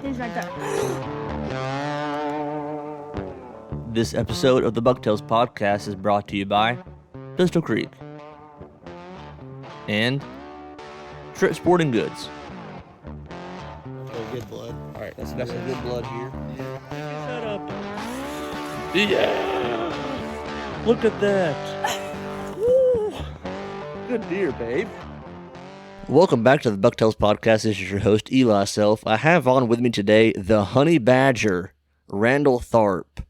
He's right there. This episode of the Bucktails podcast is brought to you by Pistol Creek and Trip Sporting Goods. Oh, good blood. All right, that's some good blood here. Yeah. Shut up. Yeah. Look at that. Woo. Good deer, babe. Welcome back to the Bucktails podcast. This is your host, Eli Self. I have on with me today the Honey Badger, Randall Tharp.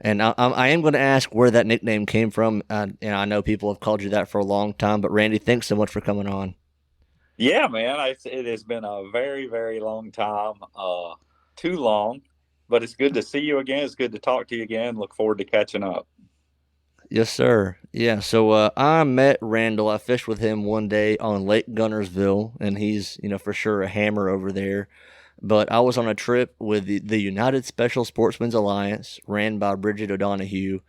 And I am going to ask where that nickname came from. And I know people have called you that for a long time. But Randy, thanks so much for coming on. Yeah, man, it has been a very, very long time. Too long, but it's good to see you again. It's good to talk to you again. Look forward to catching up. Yes, sir. Yeah, so I met Randall. I fished with him one day on Lake Guntersville, and he's, for sure a hammer over there. But I was on a trip with the United Special Sportsmen's Alliance, ran by Bridget O'Donohue.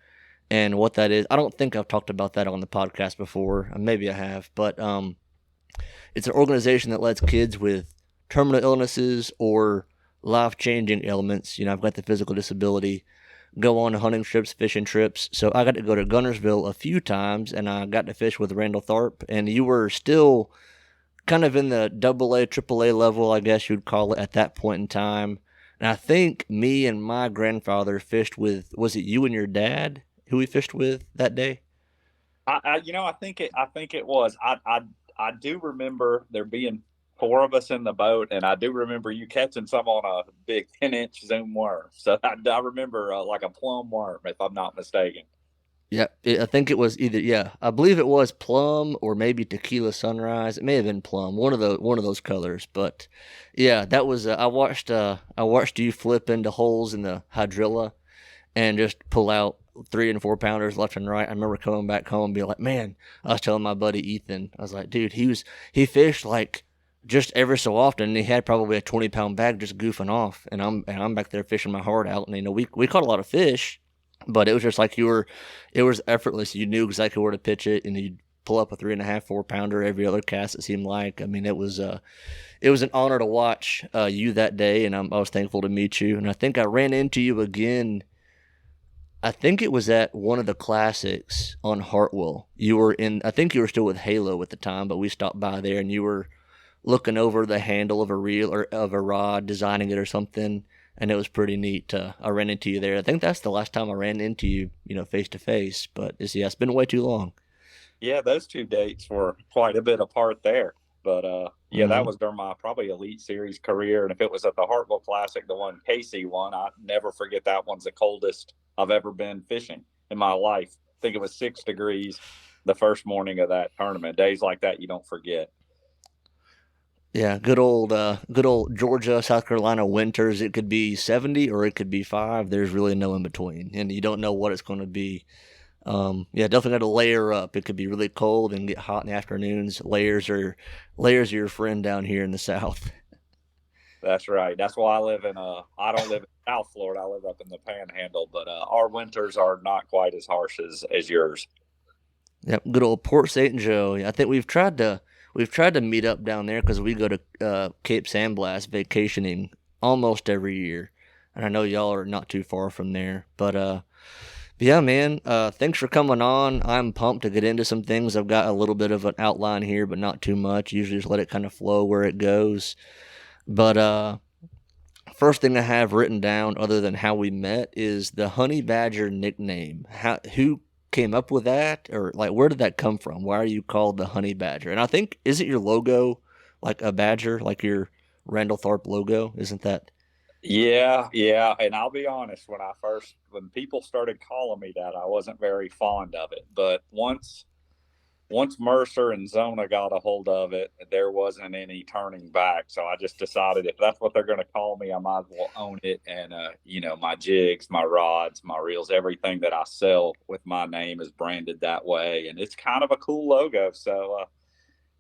And what that is, I don't think I've talked about that on the podcast before. Maybe I have, but it's an organization that lets kids with terminal illnesses or life-changing ailments, I've got the physical disability, go on hunting trips, fishing trips. So I got to go to Guntersville a few times, and I got to fish with Randall Tharp. And you were still kind of in the AA, AAA level, I guess you'd call it, at that point in time. And I think me and my grandfather fished with, was it you and your dad who we fished with that day? I think it was. I do remember there being four of us in the boat, and I do remember you catching some on a big 10-inch zoom worm. So I remember like a plum worm, if I'm not mistaken. Yeah, I think it was either. Yeah, I believe it was plum or maybe tequila sunrise. It may have been plum, one of those colors. But yeah, that was. I watched you flip into holes in the hydrilla and just pull out 3 and 4 pounders left and right. I remember coming back home and being like, man, I was telling my buddy Ethan, I was like, dude, he fished like just ever so often. And he had probably a 20-pound bag just goofing off, and I'm back there fishing my heart out. And we caught a lot of fish, but it was just like it was effortless. You knew exactly where to pitch it, and you'd pull up a 3.5, 4 pounder every other cast. It seemed like. I mean, it was an honor to watch you that day, and I was thankful to meet you. And I think I ran into you again. I think it was at one of the classics on Hartwell. I think you were still with Halo at the time, but we stopped by there and you were looking over the handle of a reel or of a rod, designing it or something. And it was pretty neat. I ran into you there. I think that's the last time I ran into you, face to face. But it's been way too long. Yeah, those two dates were quite a bit apart there. But yeah, that Mm-hmm. was during my probably Elite Series career. And if it was at the Hartville Classic, the one Casey won, I never forget that one's the coldest I've ever been fishing in my life. I think it was 6 degrees the first morning of that tournament. Days like that you don't forget. Yeah, good old Georgia, South Carolina winters. It could be 70 or it could be 5. There's really no in between, and you don't know what it's going to be. Yeah, definitely got to layer up. It could be really cold and get hot in the afternoons. Layers are your friend down here in the South. That's right. That's why I don't live in South Florida. I live up in the Panhandle, but our winters are not quite as harsh as yours. Yep, good old Port St. Joe. Yeah, I think we've tried to meet up down there because we go to Cape San Blas vacationing almost every year, and I know y'all are not too far from there. But yeah, man, thanks for coming on. I'm pumped to get into some things. I've got a little bit of an outline here, but not too much. Usually just let it kind of flow where it goes. But first thing I have written down, other than how we met, is the Honey Badger nickname. Who came up with that, or like where did that come from? Why are you called the Honey Badger? And I think, is it your logo like a badger, like your Randall Tharp logo? Isn't that? Yeah, yeah. And I'll be honest, when people started calling me that, I wasn't very fond of it. But once Mercer and Zona got a hold of it, there wasn't any turning back. So I just decided if that's what they're going to call me, I might as well own it. And, my jigs, my rods, my reels, everything that I sell with my name is branded that way. And it's kind of a cool logo. So,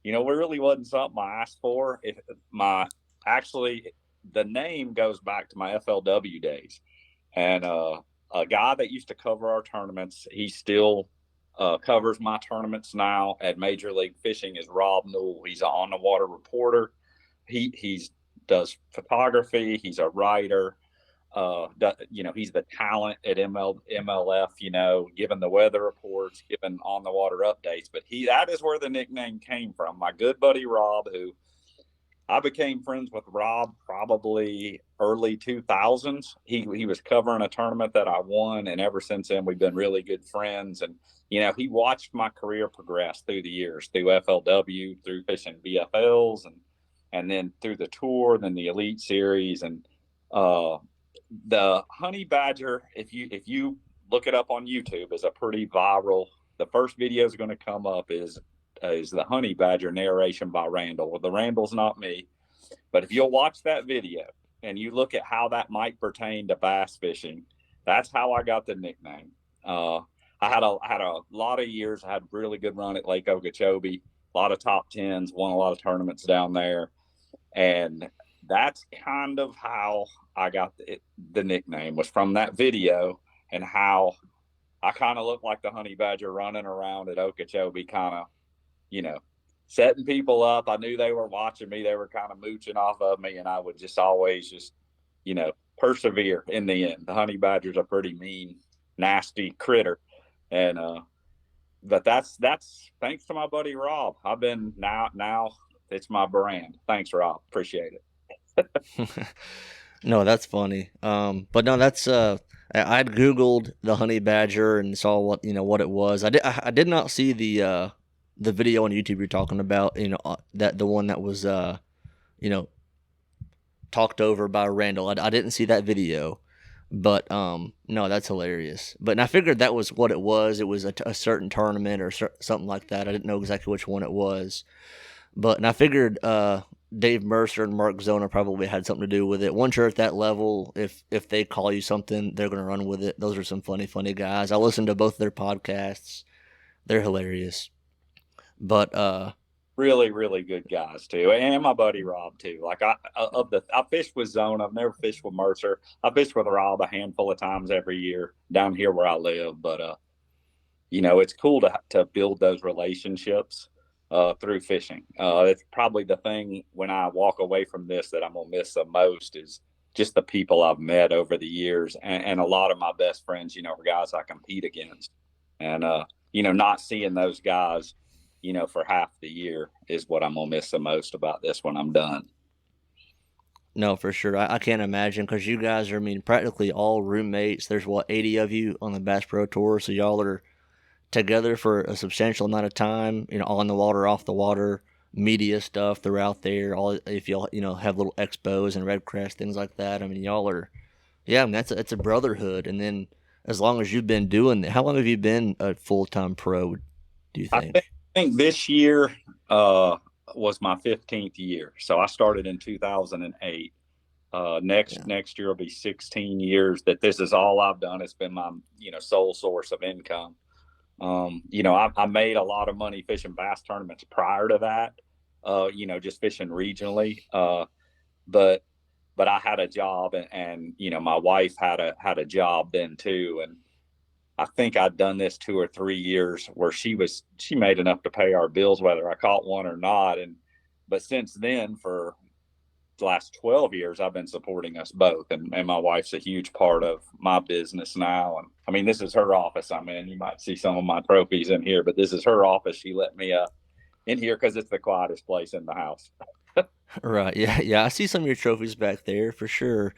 it really wasn't something I asked for. Actually, the name goes back to my FLW days. And a guy that used to cover our tournaments, he still covers my tournaments now at Major League Fishing, is Rob Newell. He's an on the water reporter. He's does photography. He's a writer. He's the talent at MLF, giving the weather reports, giving on the water updates. But that is where the nickname came from. My good buddy Rob, who I became friends with Rob probably early 2000s. He was covering a tournament that I won, and ever since then we've been really good friends. And he watched my career progress through the years, through FLW, through fishing BFLs, and then through the tour, then the Elite Series, and the honey badger. If you look it up on YouTube, is a pretty viral. The first video is going to come up is the honey badger narration by Randall. Well, the Randall's not me, but if you'll watch that video and you look at how that might pertain to bass fishing, that's how I got the nickname. I had a lot of years. I had a really good run at Lake Okeechobee, a lot of top tens, won a lot of tournaments down there, and that's kind of how I got the nickname, was from that video, and how I kind of looked like the honey badger running around at Okeechobee, kind of, setting people up. I knew they were watching me. They were kind of mooching off of me, and I would just always persevere in the end. The honey badger's a pretty mean, nasty critter. And, but that's thanks to my buddy Rob. I've been now it's my brand. Thanks, Rob. Appreciate it. No, that's funny. But no, that's I'd Googled the honey badger and saw what it was. I did not see the video on YouTube you're talking about. That the one that was talked over by Randall. I didn't see that video, but no, that's hilarious. But I figured that was what it was. It was a certain tournament or something like that. I didn't know exactly which one it was, and I figured Dave Mercer and Mark Zona probably had something to do with it. Once you're at that level, if they call you something, they're going to run with it. Those are some funny guys. I listen to both their podcasts. They're hilarious. But really, really good guys too. And my buddy Rob too. Like I fished with Zona. I've never fished with Mercer. I fished with Rob a handful of times every year down here where I live. But it's cool to build those relationships through fishing. It's probably the thing when I walk away from this that I'm gonna miss the most, is just the people I've met over the years, and a lot of my best friends, are guys I compete against, and not seeing those guys, for half the year is what I'm gonna miss the most about this when I'm done. No, for sure. I can't imagine, because you guys are, practically all roommates. There's 80 of you on the Bass Pro Tour, so y'all are together for a substantial amount of time, on the water, off the water, media stuff throughout there. If y'all, have little expos and Red Crest, things like that. Y'all are, that's a brotherhood. And then as long as you've been doing that, how long have you been a full-time pro, do you think? I think this year was my 15th year. So I started in 2008. Next year will be 16 years that this is all I've done. It's been my, sole source of income. I made a lot of money fishing bass tournaments prior to that, just fishing regionally. But I had a job, and my wife had a job then too. And I think I'd done this 2 or 3 years where she made enough to pay our bills, whether I caught one or not. But since then, for the last 12 years, I've been supporting us both, and my wife's a huge part of my business now. And this is her office. You might see some of my trophies in here, but this is her office. She let me in here because it's the quietest place in the house. Right. Yeah. I see some of your trophies back there for sure.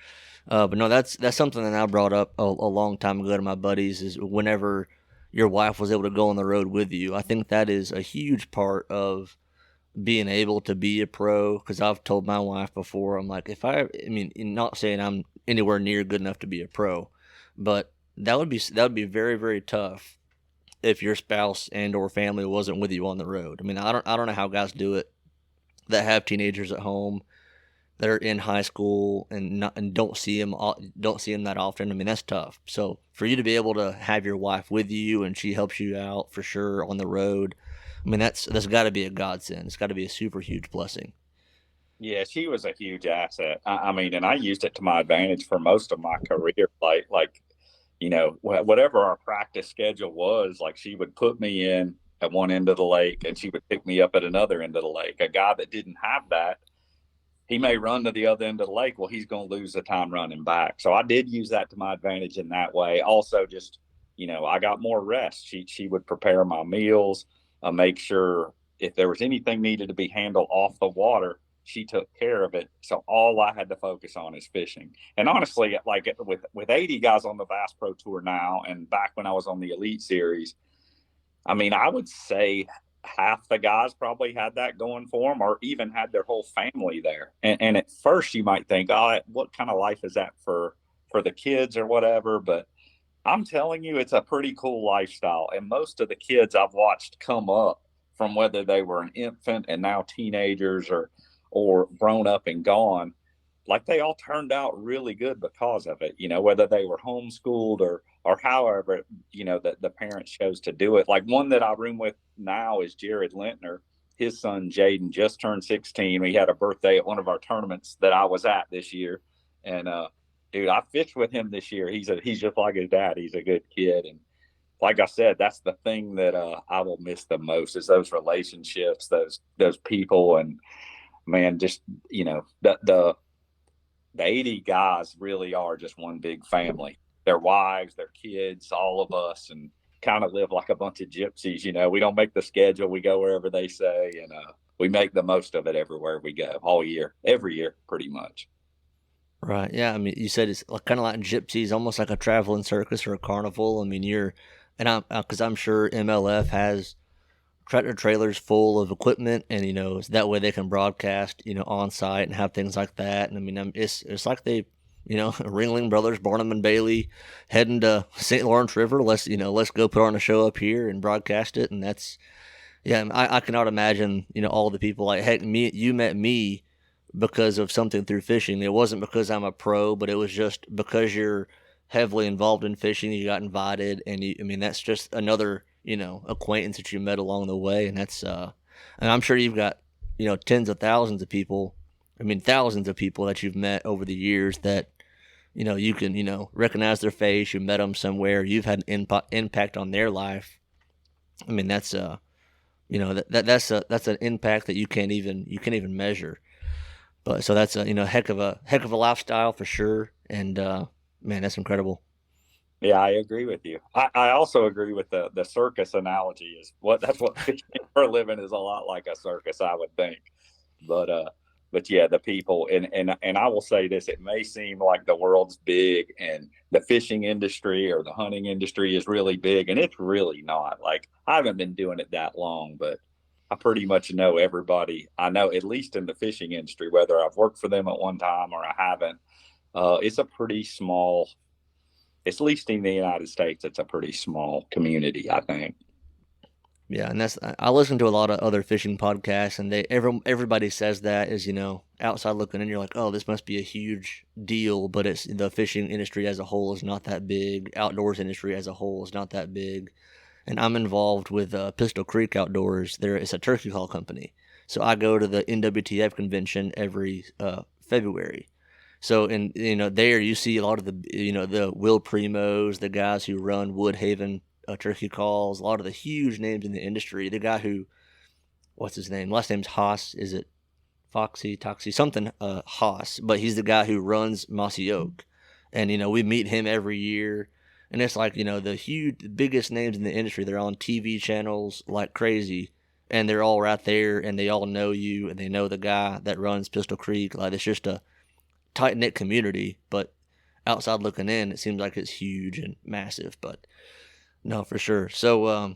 But no, that's something that I brought up a long time ago to my buddies, is whenever your wife was able to go on the road with you. I think that is a huge part of being able to be a pro, because I've told my wife before, I'm like, not saying I'm anywhere near good enough to be a pro, but that would be very, very tough if your spouse and or family wasn't with you on the road. I don't know how guys do it that have teenagers at home that are in high school and don't see them that often. That's tough. So for you to be able to have your wife with you and she helps you out for sure on the road, that's got to be a godsend. It's got to be a super huge blessing. Yeah, she was a huge asset. And I used it to my advantage for most of my career. Whatever our practice schedule was, like, she would put me in at one end of the lake and she would pick me up at another end of the lake. A guy that didn't have that he may run to the other end of the lake. Well, he's going to lose the time running back. So I did use that to my advantage in that way. Also, just, I got more rest. She would prepare my meals, make sure if there was anything needed to be handled off the water, she took care of it. So all I had to focus on is fishing. And honestly, like with 80 guys on the Bass Pro Tour now, and back when I was on the Elite Series, I mean, I would say half the guys probably had that going for them, or even had their whole family there. And at first, you might think, "Oh, what kind of life is that for the kids or whatever?" But I'm telling you, it's a pretty cool lifestyle. And most of the kids I've watched come up from whether they were an infant and now teenagers or grown up and gone, like they all turned out really good because of it, whether they were homeschooled or however, that the parents chose to do it. Like one that I room with now is Jared Lintner. His son Jaden just turned 16. He had a birthday at one of our tournaments that I was at this year. And dude, I fished with him this year. He's just like his dad. He's a good kid. And like I said, that's the thing that I will miss the most is those relationships, those people. And man, just, the 80 guys really are just one big family. Their wives, their kids, all of us, and kind of live like a bunch of gypsies. We don't make the schedule. We go wherever they say, and we make the most of it everywhere we go, all year, every year, pretty much. Right. Yeah. I mean, you said it's kind of like gypsies, almost like a traveling circus or a carnival. I mean, because I'm sure MLF has tractor trailers full of equipment, and so that way they can broadcast, on site and have things like that. And I mean, it's like they, Ringling Brothers, Barnum and Bailey, heading to St. Lawrence River. Let's go put on a show up here and broadcast it. And that's, yeah, I cannot imagine, all the people like, heck, you met me because of something through fishing. It wasn't because I'm a pro, but it was just because you're heavily involved in fishing. You got invited, and I mean, that's just another, acquaintance that you met along the way. And that's, and I'm sure you've got, tens of thousands of people. I mean, thousands of people that you've met over the years that, you can, recognize their face. You met them somewhere. You've had an impact on their life. I mean, that's, that's an impact that you can't even measure. But so that's a heck of a lifestyle for sure, and man, that's incredible. Yeah, I agree with you. I also agree with the circus analogy. That's what fishing for a living is, a lot like a circus, I would think. But yeah, the people, and I will say this: it may seem like the world's big and the fishing industry or the hunting industry is really big, and it's really not. Like, I haven't been doing it that long, but I pretty much know everybody I know, at least in the fishing industry, whether I've worked for them at one time or I haven't. It's a pretty small, at least in the United States, it's a pretty small community, I think. Yeah, and I listen to a lot of other fishing podcasts, and everybody says that is outside looking in, you're like, oh, this must be a huge deal, but it's the fishing industry as a whole is not that big. Outdoors industry as a whole is not that big. And I'm involved with Pistol Creek Outdoors. It's a turkey call company, so I go to the NWTF convention every February. So there you see a lot of the Will Primos, the guys who run Woodhaven turkey calls, a lot of the huge names in the industry. The guy who, what's his name? Last name's Haas. Is it Foxy, Toxy, something Haas? But he's the guy who runs Mossy Oak, and we meet him every year. And it's like, the biggest names in the industry, they're on TV channels like crazy, and they're all right there, and they all know you, and they know the guy that runs Pistol Creek. Like, it's just a tight-knit community, but outside looking in, it seems like it's huge and massive, but no, for sure. So,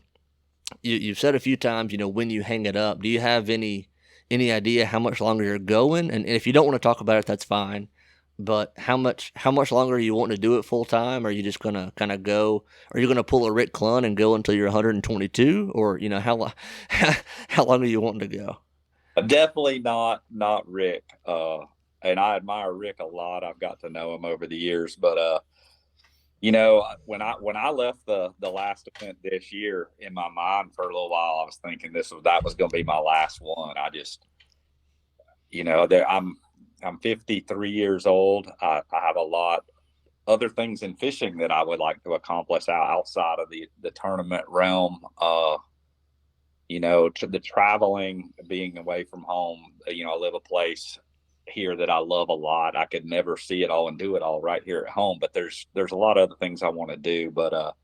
you've said a few times, when you hang it up, do you have any idea how much longer you're going? And if you don't want to talk about it, that's fine. But how much longer are you wanting to do it full time? Are you just gonna kind of go? Are you gonna pull a Rick Clunn and go until you're 122, or how long are you wanting to go? Definitely not Rick. And I admire Rick a lot. I've got to know him over the years, but when I left the last event this year, in my mind for a little while, I was thinking that was going to be my last one. I just, I'm 53 years old. I have a lot other things in fishing that I would like to accomplish outside of the tournament realm. The traveling, being away from home. I live a place here that I love a lot. I could never see it all and do it all right here at home, but there's a lot of other things I want to do. But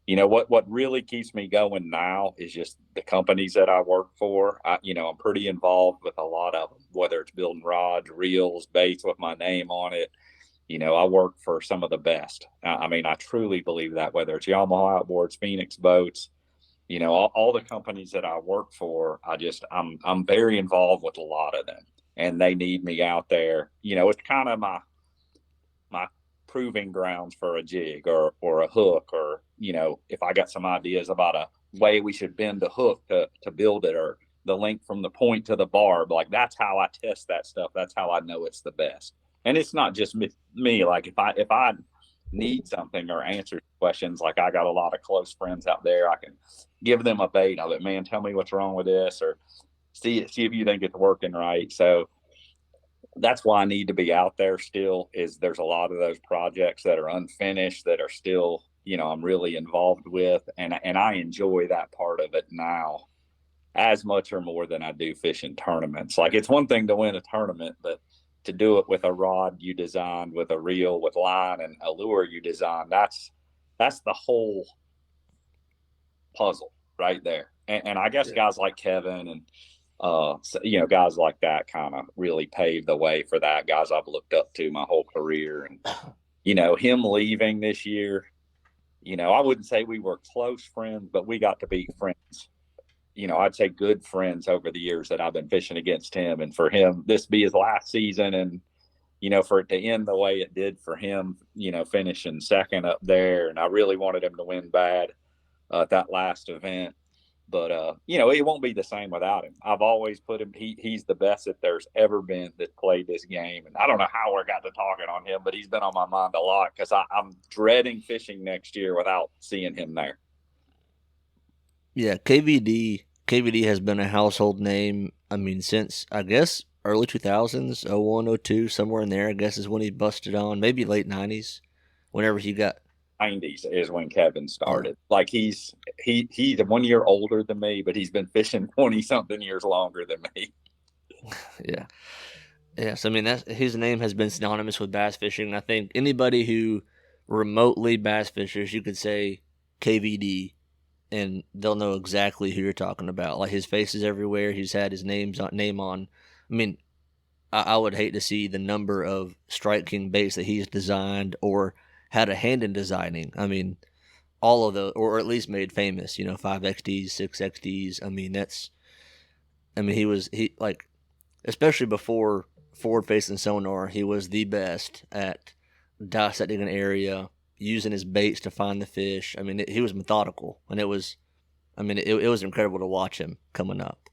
what really keeps me going now is just the companies that I work for. I'm pretty involved with a lot of them, whether it's building rods, reels, baits with my name on it. I work for some of the best. I mean, I truly believe that, whether it's Yamaha Outboards, Phoenix Boats, all the companies that I work for, I'm very involved with a lot of them, and they need me out there. It's kind of my proving grounds for a jig or a hook, or if I got some ideas about a way we should bend a hook to build it, or the length from the point to the barb. Like, that's how I test that stuff. That's how I know it's the best. And it's not just me. Like, if I need something or answer questions, like, I got a lot of close friends out there, I can give them a bait of it. Man, tell me what's wrong with this, or see if you think it's working right. So that's why I need to be out there still. Is there's a lot of those projects that are unfinished that are still, I'm really involved with, and I enjoy that part of it now as much or more than I do fishing tournaments. Like, it's one thing to win a tournament, but to do it with a rod you designed, with a reel, with line and a lure you designed, that's the whole puzzle right there. And I guess guys like Kevin and guys like that kind of really paved the way for that. Guys I've looked up to my whole career, and him leaving this year, I wouldn't say we were close friends, but we got to be friends. I'd say good friends over the years that I've been fishing against him, and for him this be his last season, and for it to end the way it did for him, finishing second up there, and I really wanted him to win bad at that last event. But it won't be the same without him. I've always put him. He's the best that there's ever been that played this game. And I don't know how we got to talking on him, but he's been on my mind a lot, because I'm dreading fishing next year without seeing him there. Yeah, KVD has been a household name. I mean, since, I guess, early 2000s, 01, 02, somewhere in there, I guess, is when he busted on. Maybe late 90s, whenever he got 90s is when Kevin started. Like, he's 1 year older than me, but he's been fishing 20 something years longer than me. Yeah. Yes, I mean, his name has been synonymous with bass fishing. I think anybody who remotely bass fishes, you could say KVD, and they'll know exactly who you're talking about. Like, his face is everywhere. He's had his name on. I mean, I would hate to see the number of Strike King baits that he's designed or had a hand in designing. I mean, all of the, or at least made famous, 5XDs, 6XDs. I mean, he like, especially before forward facing sonar, he was the best at dissecting an area, using his baits to find the fish. I mean, he was methodical, and it was incredible to watch him coming up.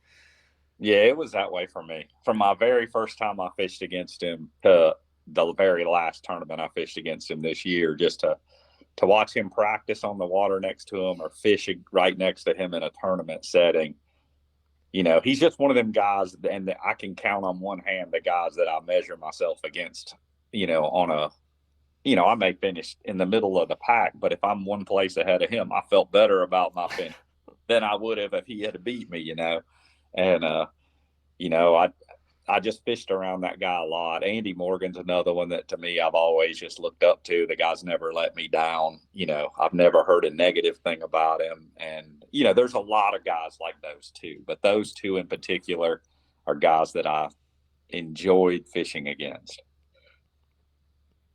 Yeah, it was that way for me. From my very first time I fished against him to the very last tournament I fished against him this year, just to watch him practice on the water next to him or fishing right next to him in a tournament setting. He's just one of them guys, and I can count on one hand the guys that I measure myself against, I may finish in the middle of the pack, but if I'm one place ahead of him, I felt better about my finish than I would have if he had beat me, And, I just fished around that guy a lot. Andy Morgan's another one that, to me, I've always just looked up to. The guy's never let me down. I've never heard a negative thing about him. And, there's a lot of guys like those two, but those two in particular are guys that I enjoyed fishing against.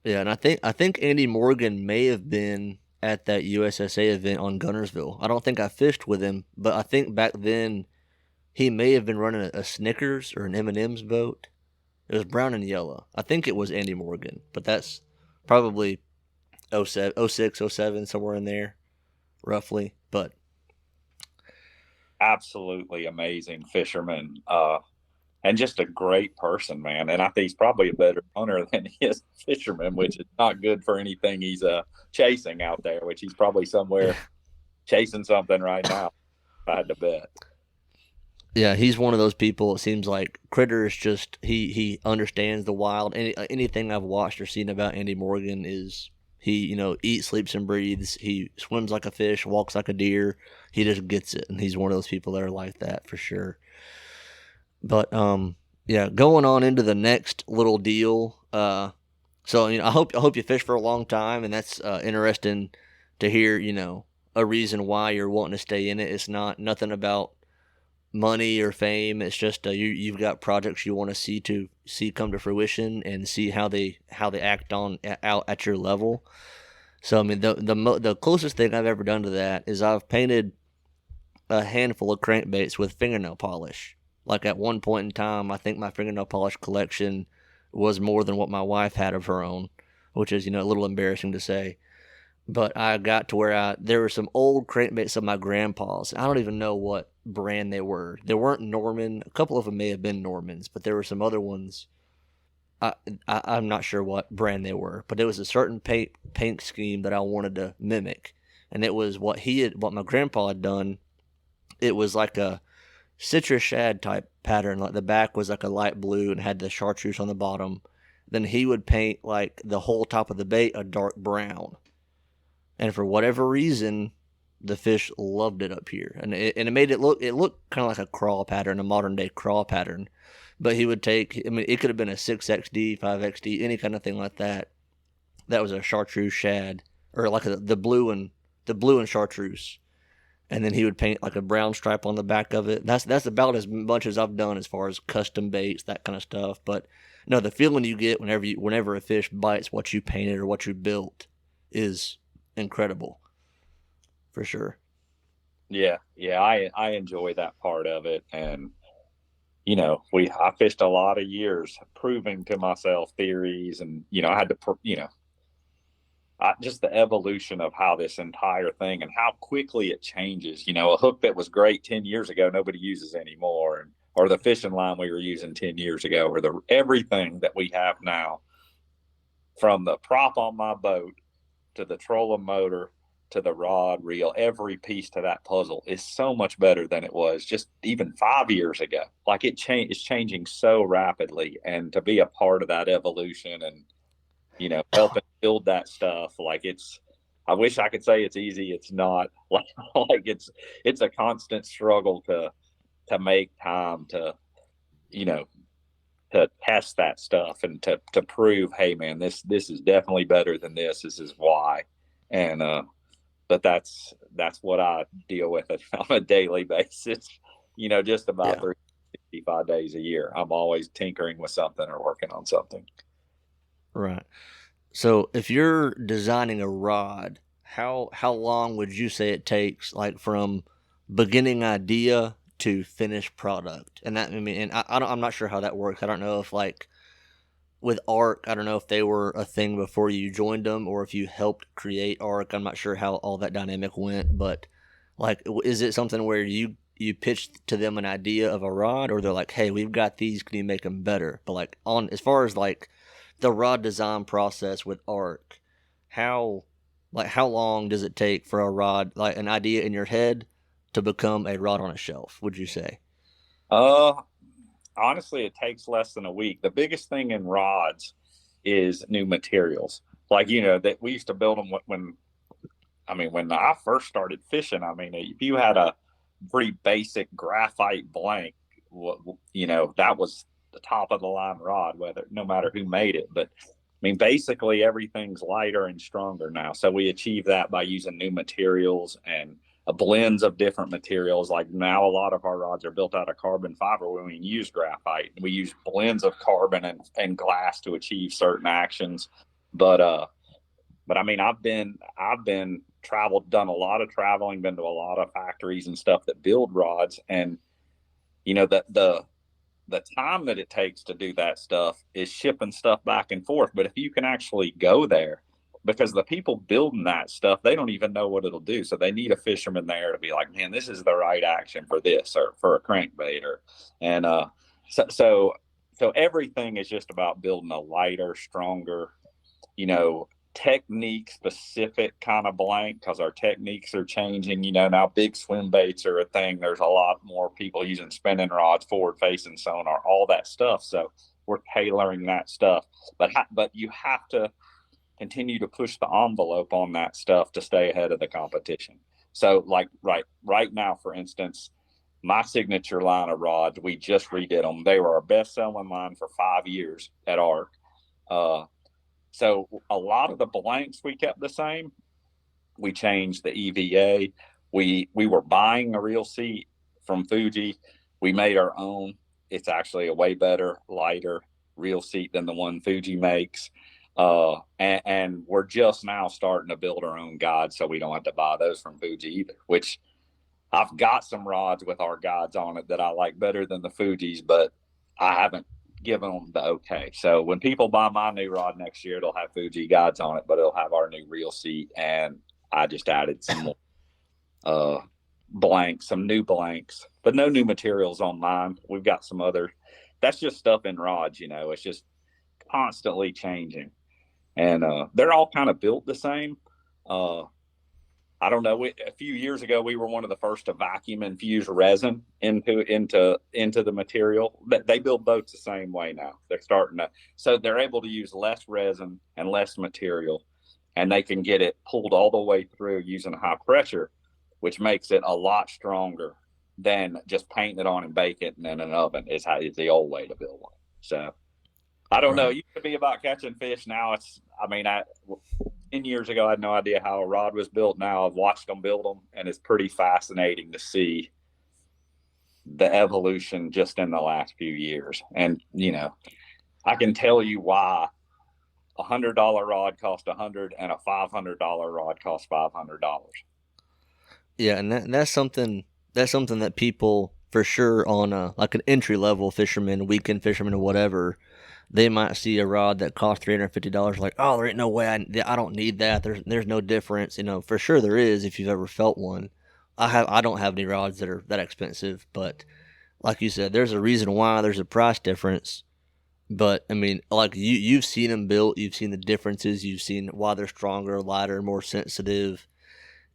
Yeah, and I think Andy Morgan may have been at that USSA event on Guntersville. I don't think I fished with him, but I think back then he may have been running a Snickers or an M&M's boat. It was brown and yellow. I think it was Andy Morgan, but that's probably 07, 06, 07, somewhere in there, roughly. But absolutely amazing fisherman, and just a great person, man. And I think he's probably a better hunter than he is a fisherman, which is not good for anything he's chasing out there, which he's probably somewhere chasing something right now, if I had to bet. yeah, he's one of those people. It seems like Critter is just he understands the wild. Anything I've watched or seen about Andy Morgan is he eats, sleeps, and breathes. He swims like a fish, walks like a deer. He just gets it, and he's one of those people that are like that for sure. But Yeah, going on into the next little deal. So I hope you fish for a long time, and that's interesting to hear. A reason why you're wanting to stay in it. It's not nothing about money or fame. It's just you've got projects you want to see come to fruition and see how they act on out at your level. So I mean the closest thing I've ever done to that is I've painted a handful of crankbaits with fingernail polish. Like at one point in time, I think my fingernail polish collection was more than what my wife had of her own, which is a little embarrassing to say. But I got to where there were some old crankbaits of my grandpa's. I don't even know what brand they were. They weren't Norman. A couple of them may have been Normans, but there were some other ones. I, I'm not sure what brand they were, but it was a certain paint scheme that I wanted to mimic, and it was what my grandpa had done. It was like a citrus shad type pattern. Like the back was like a light blue and had the chartreuse on the bottom. Then he would paint like the whole top of the bait a dark brown. And for whatever reason, the fish loved it up here, and it made it look kind of like a crawl pattern, a modern day crawl pattern. But he would take, I mean, it could have been a 6XD, 5XD, any kind of thing like that. That was a chartreuse shad, or like the blue and chartreuse, and then he would paint like a brown stripe on the back of it. That's about as much as I've done as far as custom baits, that kind of stuff. But no, the feeling you get whenever a fish bites what you painted or what you built is incredible, for sure. Yeah, I enjoy that part of it, and I fished a lot of years proving to myself theories, and I had to just the evolution of how this entire thing and how quickly it changes. A hook that was great 10 years ago, nobody uses anymore. Or the fishing line we were using 10 years ago, or everything that we have now, from the prop on my boat to the trolling motor to the rod reel, every piece to that puzzle is so much better than it was just even 5 years ago. Like it's changing so rapidly, and to be a part of that evolution and helping build that stuff. Like I wish I could say it's easy. It's not. Like it's a constant struggle to make time you know, to test that stuff and to prove, hey man, this is definitely better than this. This is why. And but that's what I deal with it on a daily basis. Just about Yeah. 365 days a year. I'm always tinkering with something or working on something. Right. So if you're designing a rod, how long would you say it takes, like from beginning idea to finished product? And that, I mean, and I'm not sure how that works. I don't know if, like, with Arc, I don't know if they were a thing before you joined them or if you helped create Arc. I'm not sure how all that dynamic went, but like, is it something where you pitched to them an idea of a rod, or they're like, hey, we've got these, can you make them better? But like, on as far as like the rod design process with Arc, how how long does it take for a rod, like an idea in your head, to become a rod on a shelf, would you say? Uh, Honestly, it takes less than a week. The biggest thing in rods is new materials. Like, that we used to build them when I first started fishing. I mean, if you had a pretty basic graphite blank, that was the top of the line rod, no matter who made it. But I mean, basically everything's lighter and stronger now. So we achieve that by using new materials and blends of different materials. Like now, a lot of our rods are built out of carbon fiber when we use graphite. We use blends of carbon and glass to achieve certain actions. But but I mean, I've been traveled, done a lot of traveling, been to a lot of factories and stuff that build rods, and the time that it takes to do that stuff is shipping stuff back and forth. But if you can actually go there, because the people building that stuff, they don't even know what it'll do. So they need a fisherman there to be like, man, this is the right action for this or for a crankbait and so so so everything is just about building a lighter, stronger, you know, technique specific kind of blank, because our techniques are changing. Now big swim baits are a thing. There's a lot more people using spinning rods, forward facing sonar, all that stuff. So we're tailoring that stuff. But you have to continue to push the envelope on that stuff to stay ahead of the competition. So like right now, for instance, my signature line of rods, we just redid them. They were our best selling line for 5 years at ARC. So a lot of the blanks we kept the same. We changed the EVA. We were buying a reel seat from Fuji. We made our own. It's actually a way better, lighter reel seat than the one Fuji makes. And we're just now starting to build our own guides, so we don't have to buy those from Fuji either, which I've got some rods with our guides on it that I like better than the Fuji's, but I haven't given them the okay. So when people buy my new rod next year, it'll have Fuji guides on it, but it'll have our new reel seat. And I just added some more blanks, some new blanks, but no new materials on mine. We've got some other, that's just stuff in rods, you know, it's just constantly changing. And they're all kind of built the same. I don't know. A few years ago, we were one of the first to vacuum infuse resin into the material. They build boats the same way now. They're starting to, so they're able to use less resin and less material, and they can get it pulled all the way through using high pressure, which makes it a lot stronger than just painting it on and bake it in an oven. Is the old way to build one. So I don't know. It used to be about catching fish. Now it's, I mean, 10 years ago, I had no idea how a rod was built. Now I've watched them build them, and it's pretty fascinating to see the evolution just in the last few years. And, you know, I can tell you why $100 rod cost $100 and a $500 rod costs $500. Yeah, and that's something that people for sure on like an entry level fisherman, weekend fisherman, or whatever, they might see a rod that costs $350, like, oh, there ain't no way I don't need that. There's no difference, you know. For sure there is if you've ever felt one. I don't have any rods that are that expensive, but like you said, there's a reason why there's a price difference. But I mean, like you've seen them built, you've seen the differences, you've seen why they're stronger, lighter, more sensitive,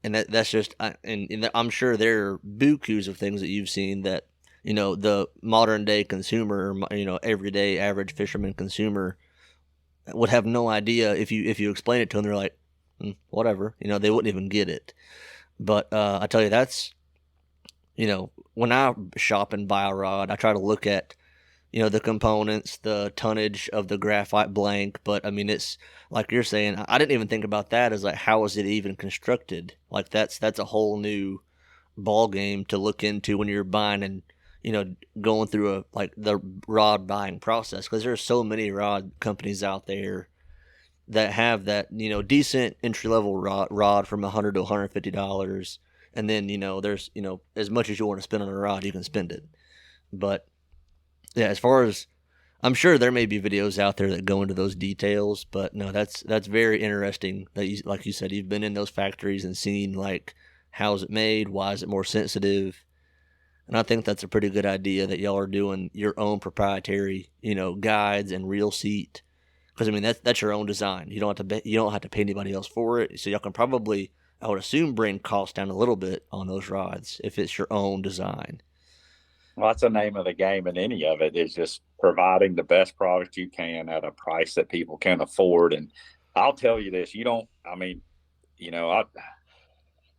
and that's just and I'm sure there are bukus of things that you've seen that, you know, the modern day consumer, you know, everyday average fisherman consumer would have no idea if you explain it to them. They're like, whatever, you know, they wouldn't even get it. But I tell you, that's, you know, when I shop and buy a rod, I try to look at, you know, the components, the tonnage of the graphite blank. But I mean, it's like you're saying, I didn't even think about that as like, how is it even constructed? Like that's a whole new ball game to look into when you're buying and, you know, going through like the rod buying process, because there's so many rod companies out there that have that, you know, decent entry level rod from $100 to $150, and then, you know, there's, you know, as much as you want to spend on a rod, you can spend it. But yeah, as far as, I'm sure there may be videos out there that go into those details, but no, that's very interesting that you, like you said, you've been in those factories and seen like, how is it made, why is it more sensitive. And I think that's a pretty good idea that y'all are doing your own proprietary, you know, guides and reel seat, because I mean that's your own design. You don't have to pay anybody else for it, so y'all can probably, I would assume, bring costs down a little bit on those rods if it's your own design. Well, that's the name of the game, and any of it is just providing the best product you can at a price that people can afford. And I'll tell you this, you don't, I mean, you know,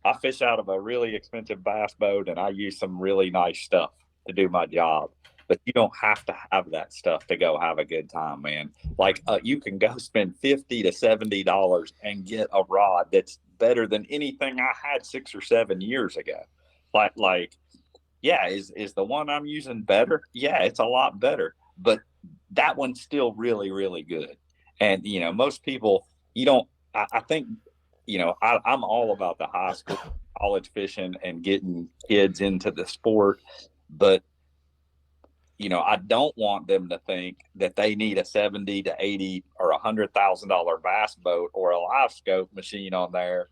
I fish out of a really expensive bass boat, and I use some really nice stuff to do my job. But you don't have to have that stuff to go have a good time, man. Like you can go spend $50 to $70 and get a rod that's better than anything I had 6 or 7 years ago. Like, yeah, is the one I'm using better? Yeah, it's a lot better, but that one's still really, really good. And you know, most people, you don't. I think, you know, I'm all about the high school, college fishing and getting kids into the sport, but you know, I don't want them to think that they need a 70 to 80 or $100,000 bass boat or a live scope machine on there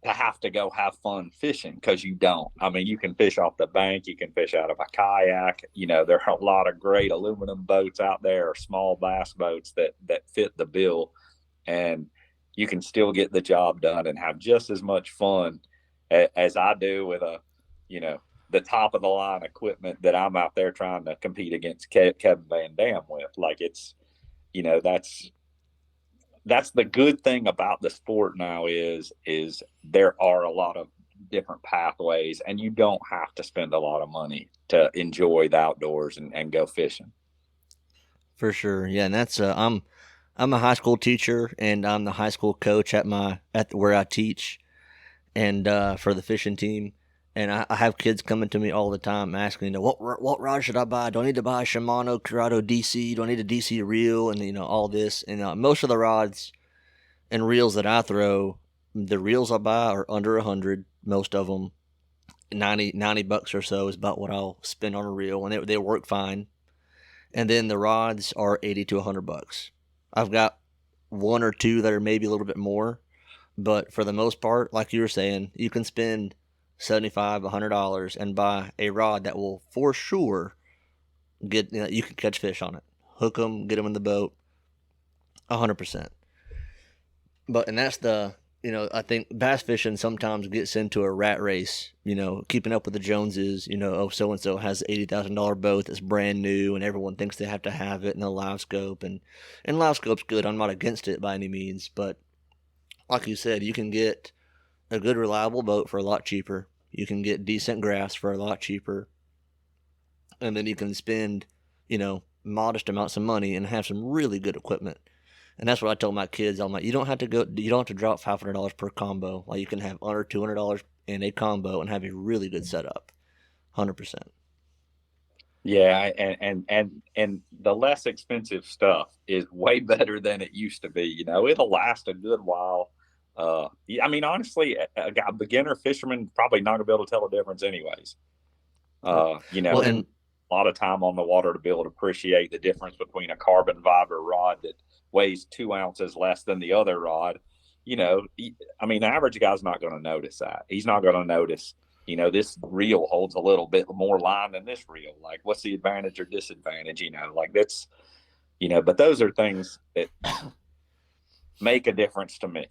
to have to go have fun fishing, because you don't. I mean, you can fish off the bank, you can fish out of a kayak. You know, there are a lot of great aluminum boats out there, or small bass boats that fit the bill, and you can still get the job done and have just as much fun as I do with a, you know, the top of the line equipment that I'm out there trying to compete against Kevin Van Dam with. Like, it's, you know, that's the good thing about the sport now is there are a lot of different pathways, and you don't have to spend a lot of money to enjoy the outdoors and go fishing. For sure. Yeah, and that's I'm a high school teacher and I'm the high school coach at where I teach and for the fishing team. And I have kids coming to me all the time asking, what rod should I buy? Do I need to buy a Shimano Curado DC? Do I need a DC reel? And all this. And most of the rods and reels that I throw, the reels I buy are under 100. Most of them, 90 bucks or so is about what I'll spend on a reel, and they work fine. And then the rods are 80 to 100 bucks. I've got one or two that are maybe a little bit more, but for the most part, like you were saying, you can spend $75, $100 and buy a rod that will for sure you can catch fish on it, hook them, get them in the boat, 100%. And that's I think bass fishing sometimes gets into a rat race, keeping up with the Joneses, so and so has an $80,000 boat that's brand new and everyone thinks they have to have it in a live scope. And live scope's good. I'm not against it by any means. But like you said, you can get a good, reliable boat for a lot cheaper. You can get decent graphs for a lot cheaper. And then you can spend, modest amounts of money and have some really good equipment. And that's what I tell my kids. I'm like, you don't have to drop $500 per combo. Like you can have under $200 in a combo and have a really good setup. 100%. Yeah, and the less expensive stuff is way better than it used to be. It'll last a good while. I mean, honestly, a beginner fisherman probably not gonna be able to tell the difference, anyways. Well, and a lot of time on the water to be able to appreciate the difference between a carbon fiber rod that weighs 2 ounces less than the other rod. I mean, the average guy's not going to notice that. He's not going to notice, this reel holds a little bit more line than this reel. Like, what's the advantage or disadvantage? Like that's, but those are things that make a difference to me,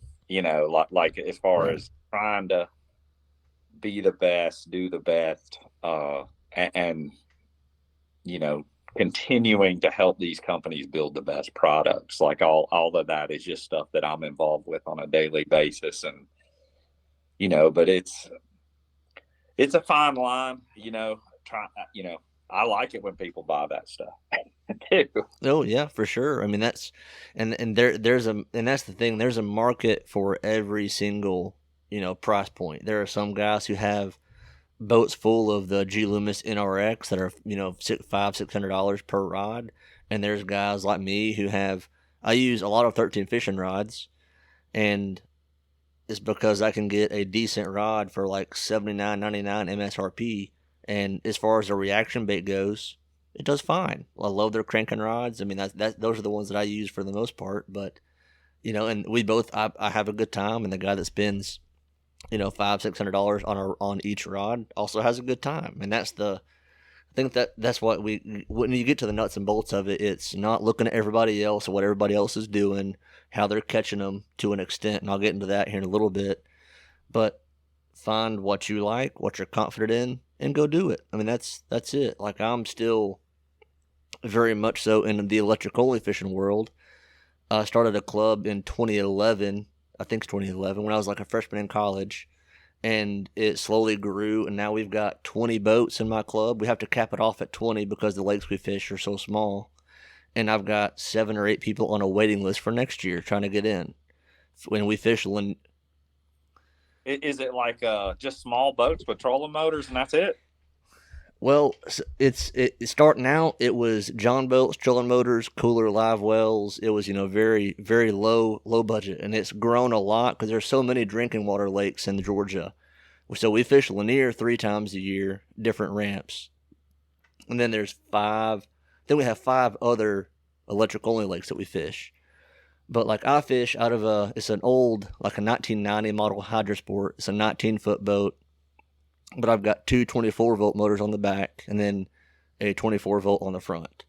like as far as trying to be the best, do the best, and continuing to help these companies build the best products. Like all of that is just stuff that I'm involved with on a daily basis. And, but it's a fine line, I like it when people buy that stuff too. Oh yeah, for sure. I mean, that's and there's and that's the thing. There's a market for every single, price point. There are some guys who have boats full of the G Loomis NRX that are $600 per rod, and there's guys like me who I use a lot of 13 fishing rods, and it's because I can get a decent rod for like $79.99 MSRP, and as far as the reaction bait goes, it does fine. I love their cranking rods. I mean, those are the ones that I use for the most part, but and we both I have a good time, and the guy that spends $500-$600 on each rod also has a good time. And I think that's what when you get to the nuts and bolts of it, it's not looking at everybody else or what everybody else is doing, how they're catching them to an extent, and I'll get into that here in a little bit. But find what you like, what you're confident in, and go do it. I mean, that's it. Like, I'm still very much so in the electric only fishing world. I started a club in 2011. I think it's 2011, when I was like a freshman in college, and it slowly grew, and now we've got 20 boats in my club. We have to cap it off at 20 because the lakes we fish are so small, and I've got 7 or 8 people on a waiting list for next year trying to get in. When we fish, is it like just small boats with trolling motors and that's it? Well, it's starting out. It was John boats, trolling motors, cooler live wells. It was very very low budget, and it's grown a lot because there's so many drinking water lakes in Georgia. So we fish Lanier 3 times a year, different ramps, and then there's 5. Then we have 5 other electric only lakes that we fish. But like I fish out of it's an old like a 1990 model Hydrosport. It's a 19-foot boat. But I've got 2 24-volt motors on the back and then a 24-volt on the front.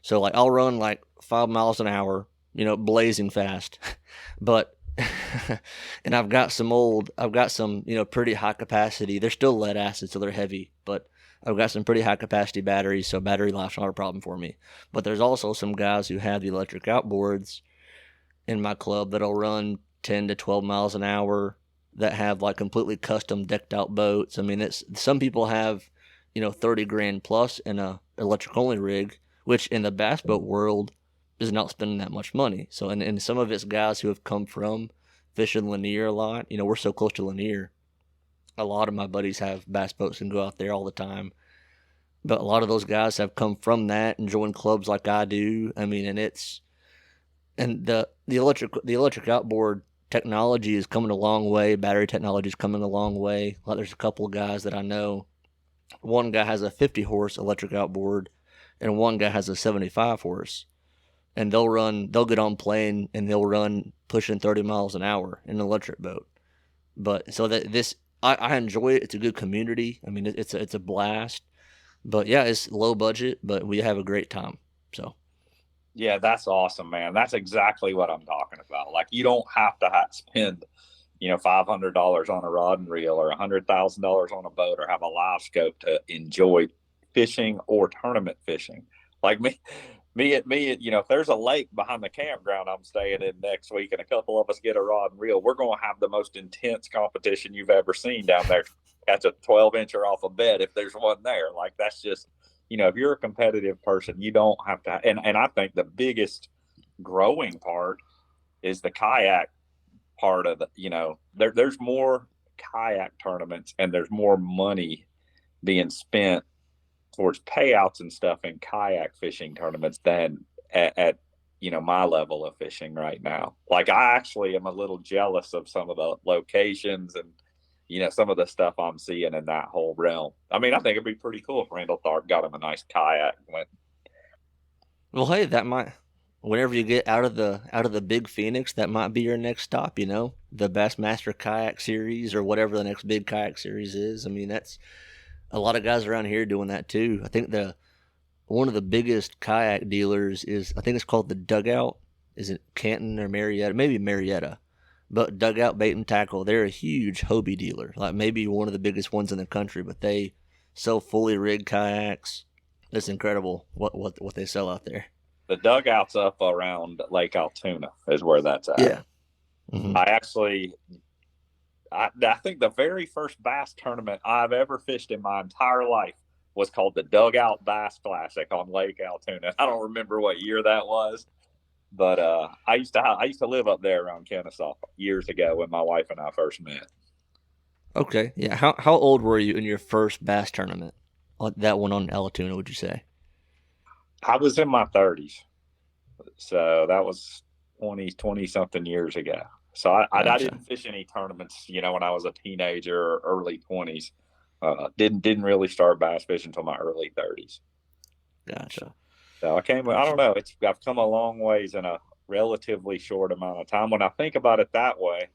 So like I'll run like 5 miles an hour, blazing fast. But and I've got some pretty high capacity. They're still lead acid, so they're heavy, but I've got some pretty high capacity batteries, so battery life's not a problem for me. But there's also some guys who have the electric outboards in my club that'll run 10 to 12 miles an hour. that have like completely custom decked out boats. I mean, it's some people have, 30 grand plus in a electric only rig, which in the bass boat world is not spending that much money. So, and some of it's guys who have come from fishing Lanier a lot. We're so close to Lanier. A lot of my buddies have bass boats and go out there all the time. But a lot of those guys have come from that and joined clubs like I do. I mean, and the electric outboard technology is coming a long way. Battery technology is coming a long way. Like there's a couple of guys that I know. One guy has a 50 horse electric outboard, and one guy has a 75 horse. And they'll get on plane and they'll run pushing 30 miles an hour in an electric boat. But so that I enjoy it. It's a good community. I mean, it's a blast. But yeah, it's low budget, but we have a great time. So. Yeah, that's awesome, man. That's exactly what I'm talking about. Like, you don't have to spend, $500 on a rod and reel or $100,000 on a boat or have a live scope to enjoy fishing or tournament fishing. Like if there's a lake behind the campground I'm staying in next week and a couple of us get a rod and reel, we're going to have the most intense competition you've ever seen down there. Catch a 12-incher off a bed if there's one there. Like, that's just, if you're a competitive person, you don't have to. And I think the biggest growing part is the kayak part of there's more kayak tournaments and there's more money being spent towards payouts and stuff in kayak fishing tournaments than at my level of fishing right now. Like, I actually am a little jealous of some of the locations and some of the stuff I'm seeing in that whole realm. I mean, I think it'd be pretty cool if Randall Tharp got him a nice kayak. Well, hey, that might, whenever you get out of the big Phoenix, that might be your next stop. The Bassmaster Kayak Series or whatever the next big kayak series is. I mean, that's a lot of guys around here doing that too. I think one of the biggest kayak dealers I think it's called the Dugout. Is it Canton or Marietta? Maybe Marietta. But Dugout Bait and Tackle, they're a huge Hobie dealer, like maybe one of the biggest ones in the country. But they sell fully rigged kayaks. It's incredible what they sell out there. The Dugout's up around Lake Altoona is where that's at. Yeah. Mm-hmm. I think the very first bass tournament I've ever fished in my entire life was called the Dugout Bass Classic on Lake Altoona. I don't remember what year that was. But I used to live up there around Kennesaw years ago when my wife and I first met. Okay, yeah. How old were you in your first bass tournament? That one on Altoona, would you say? I was in my 30s, so that was 20 something years ago. So I didn't fish any tournaments, when I was a teenager or early 20s. Didn't really start bass fishing until my early 30s. Gotcha. So I don't know. I've come a long ways in a relatively short amount of time. When I think about it that way,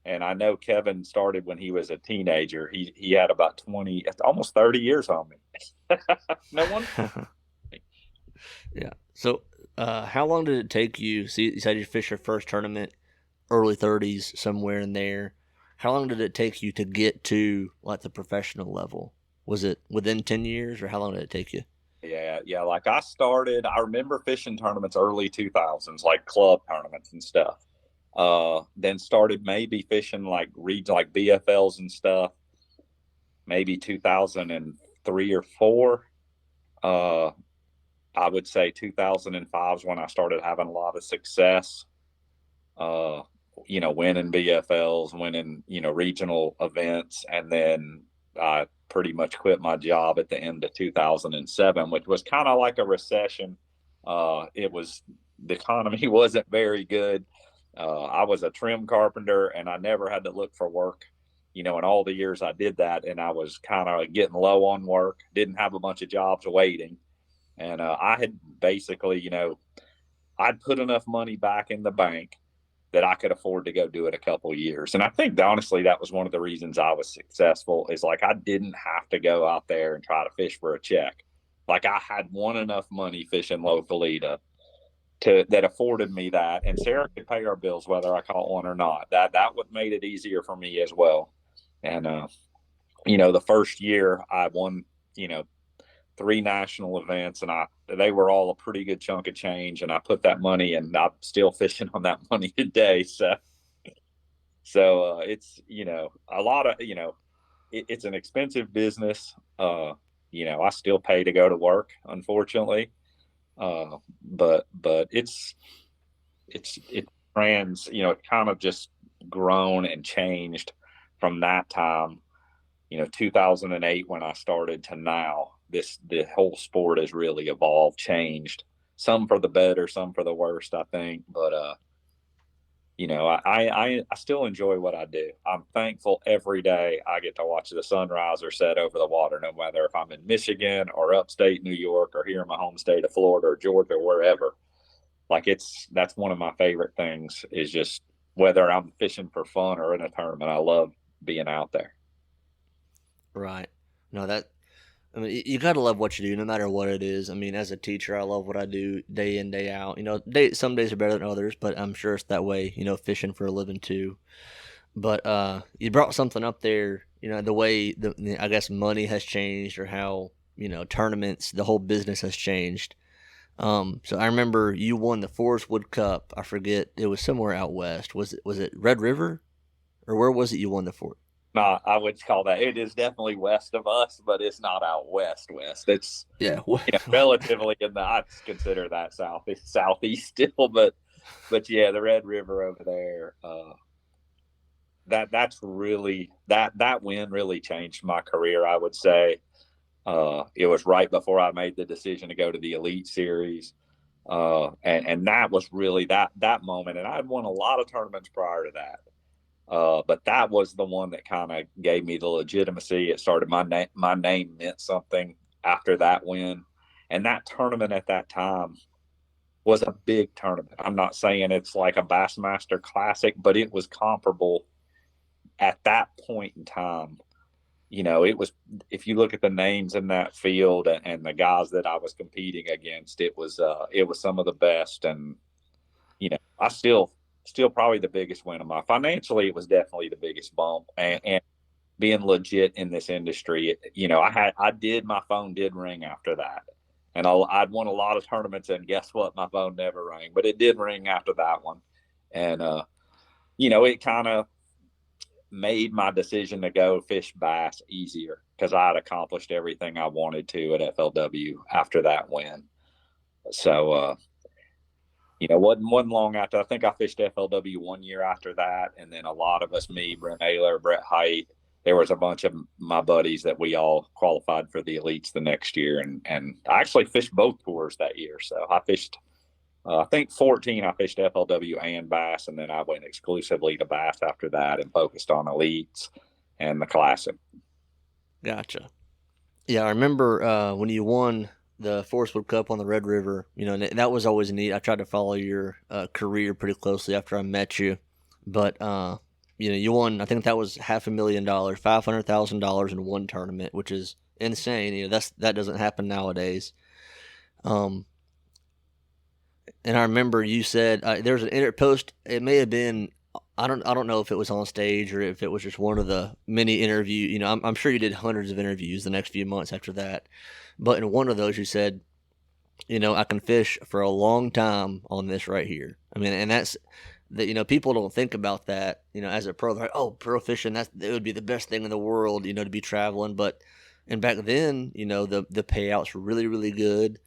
and I know Kevin started when he was a teenager. He had about 20, almost 30 years on me. No one. Yeah. So how long did it take you? See, you said you fished your first tournament, early 30s, somewhere in there. How long did it take you to get to like the professional level? Was it within 10 years or how long did it take you? Yeah. Like, I remember fishing tournaments early 2000s, like club tournaments and stuff. Then started maybe fishing like BFLs and stuff, maybe 2003 or 4. I would say 2005 is when I started having a lot of success. Winning BFLs, winning, regional events. And then I pretty much quit my job at the end of 2007, which was kind of like a recession. The economy wasn't very good. I was a trim carpenter and I never had to look for work, in all the years I did that. And I was kind of getting low on work, didn't have a bunch of jobs waiting. And I had basically, I'd put enough money back in the bank that I could afford to go do it a couple of years. And I think honestly, that was one of the reasons I was successful, is like, I didn't have to go out there and try to fish for a check. Like, I had won enough money fishing locally that afforded me that. And Sarah could pay our bills, whether I caught one or not. That what made it easier for me as well. And, the first year I won, 3 national events, and they were all a pretty good chunk of change, and I put that money, and I'm still fishing on that money today. So So it's, a lot of, it's an expensive business. I still pay to go to work, unfortunately. But it's it's kind of just grown and changed from that time, 2008 when I started to now. The whole sport has really evolved, changed, some for the better, some for the worst, I think. But I still enjoy what I do. I'm thankful every day I get to watch the sunrise or set over the water, no matter if I'm in Michigan or upstate New York or here in my home state of Florida or Georgia or wherever. Like that's one of my favorite things, is just whether I'm fishing for fun or in a tournament. I love being out there. Right. No, that I mean, you gotta love what you do, no matter what it is. I mean, as a teacher, I love what I do day in, day out. Some days are better than others, but I'm sure it's that way. Fishing for a living too. But you brought something up there. The way I guess money has changed, or how tournaments, the whole business has changed. So I remember you won the Forest Wood Cup. I forget, it was somewhere out west. Was it Red River, or where was it you won the Fort? No, I would call that, it is definitely west of us, but it's not out west. It's Yeah. relatively in the, I consider that southeast still, but yeah, the Red River over there. That's really, that win really changed my career, I would say. It was right before I made the decision to go to the Elite Series. And that was really that moment. And I'd won a lot of tournaments prior to that. But that was the one that kind of gave me the legitimacy. It started, my name meant something after that win. And that tournament at that time was a big tournament. I'm not saying it's like a Bassmaster Classic, but it was comparable at that point in time. It was, if you look at the names in that field and the guys that I was competing against, it was some of the best. And I still probably the biggest win of my, financially, it was definitely the biggest bump. And being legit in this industry, my phone did ring after that. And I'd won a lot of tournaments, and guess what? My phone never rang, but it did ring after that one. And it kind of made my decision to go fish bass easier, because I had accomplished everything I wanted to at FLW after that win. So, wasn't long after. I think I fished FLW 1 year after that, and then a lot of us, me, Brent Ayler, Brett Height, there was a bunch of my buddies that we all qualified for the elites the next year, and I actually fished both tours that year. So I fished, I think 14, I fished FLW and bass, and then I went exclusively to bass after that and focused on elites and the classic. Gotcha. Yeah, I remember when you won the Forest Wood Cup on the Red River. And that was always neat. I tried to follow your career pretty closely after I met you, but you won. I think that was $500,000, $500,000 in one tournament, which is insane. That doesn't happen nowadays. Um, and I remember you said there was an post. It may have been, I don't know if it was on stage or if it was just one of the many interviews. I'm sure you did hundreds of interviews the next few months after that. But in one of those, you said, I can fish for a long time on this right here. I mean, and that's that. People don't think about that. As a pro, they're like, oh, pro fishing, it would be the best thing in the world. To be traveling. And back then, the payouts were really, really good.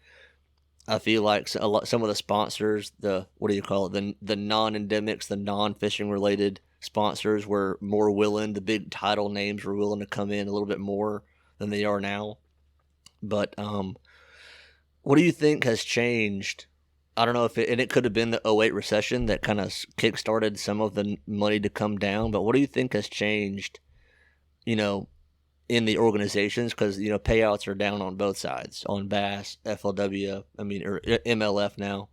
I feel like some of the sponsors, the what do you call it, the non-endemics, the non-fishing related sponsors were more willing. The big title names were willing to come in a little bit more than they are now. But what do you think has changed? I don't know if it could have been the '08 recession that kind of kick-started some of the money to come down. But what do you think has changed? In the organizations, because payouts are down on both sides, on Bass, FLW, or MLF now.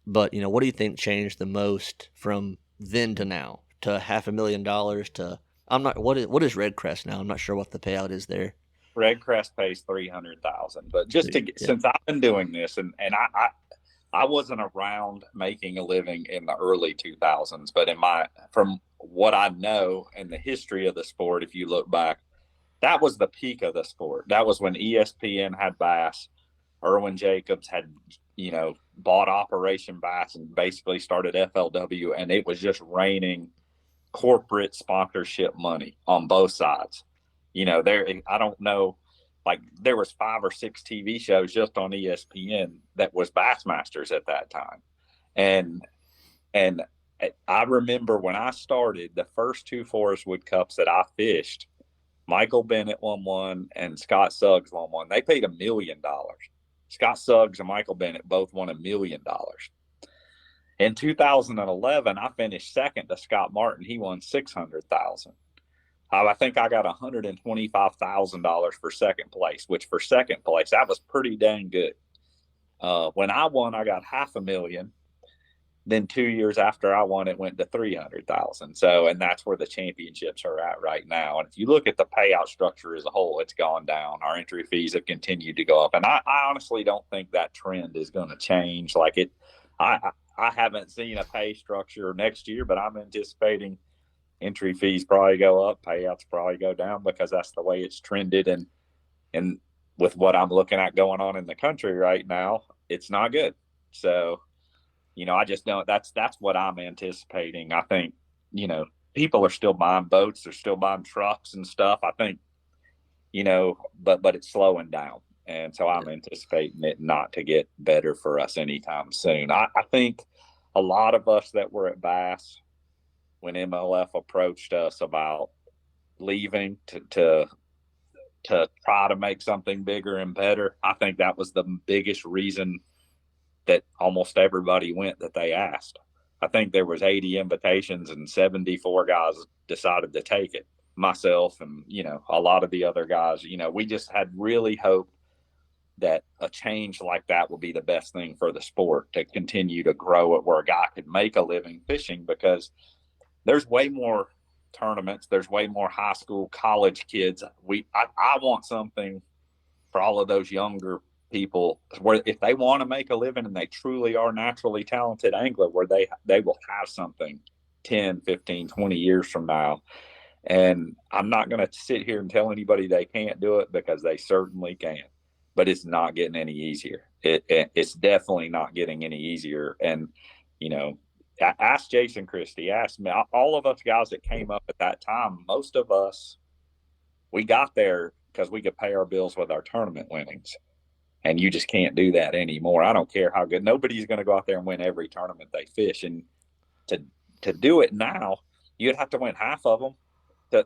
But what do you think changed the most from then to now, to $500,000 to, I'm not, what is Red Crest now? I'm not sure what the payout is there. Red Crest pays 300,000, but just to Yeah. since I've been doing this, and I wasn't around making a living in the early 2000s, but from what I know and the history of the sport, if you look back, that was the peak of the sport. That was when ESPN had Bass. Irwin Jacobs had, bought Operation Bass and basically started FLW, and it was just raining corporate sponsorship money on both sides. I don't know, like there was 5 or 6 TV shows just on ESPN that was Bassmasters at that time. And and I remember when I started, the first 2 Forest Wood Cups that I fished, Michael Bennett won one and Scott Suggs won one. They paid $1 million. Scott Suggs and Michael Bennett both won $1 million. In 2011, I finished second to Scott Martin. He won 600,000. I think I got $125,000 for second place, which for second place, that was pretty dang good. When I won, I got $500,000. Then 2 years after I won, it went to 300,000. So, and that's where the championships are at right now. And if you look at the payout structure as a whole, it's gone down. Our entry fees have continued to go up, and I honestly don't think that trend is going to change. Like it, I haven't seen a pay structure next year, but I'm anticipating entry fees probably go up, payouts probably go down, because that's the way it's trended. And with what I'm looking at going on in the country right now, it's not good. So, I just don't. That's what I'm anticipating. I think, people are still buying boats, they're still buying trucks and stuff. I think, but it's slowing down, and so I'm anticipating it not to get better for us anytime soon. I think a lot of us that were at Bass when MLF approached us about leaving to try to make something bigger and better, I think that was the biggest reason that almost everybody went that they asked. I think there was 80 invitations and 74 guys decided to take it. Myself and, a lot of the other guys, we just had really hoped that a change like that would be the best thing for the sport to continue to grow it where a guy could make a living fishing, because there's way more tournaments. There's way more high school, college kids. I want something for all of those younger people where if they want to make a living and they truly are naturally talented angler, where they will have something 10, 15, 20 years from now. And I'm not going to sit here and tell anybody they can't do it, because they certainly can, but it's not getting any easier. It's definitely not getting any easier. And, ask Jason Christie, ask me, all of us guys that came up at that time, most of us, we got there because we could pay our bills with our tournament winnings. And you just can't do that anymore. I don't care how good. Nobody's going to go out there and win every tournament they fish. And to do it now, you'd have to win half of them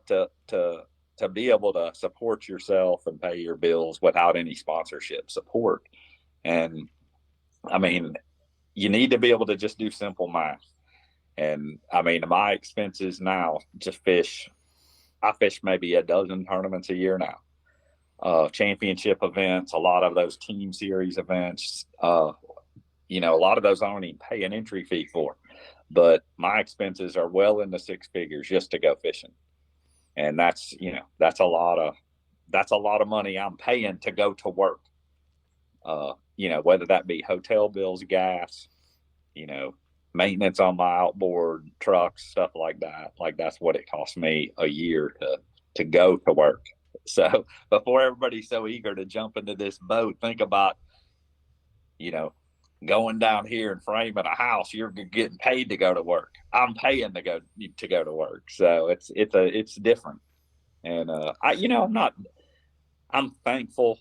to be able to support yourself and pay your bills without any sponsorship support. And I mean, you need to be able to just do simple math. And I mean, my expenses now I fish maybe a dozen tournaments a year now. Championship events, a lot of those team series events, a lot of those I don't even pay an entry fee for, but my expenses are well into 6 figures just to go fishing. And that's a lot of money I'm paying to go to work. Whether that be hotel bills, gas, maintenance on my outboard trucks, stuff like that. Like that's what it costs me a year to go to work. So before everybody's so eager to jump into this boat, think about, going down here and framing a house. You're getting paid to go to work. I'm paying to go to work. So it's different. And I'm thankful,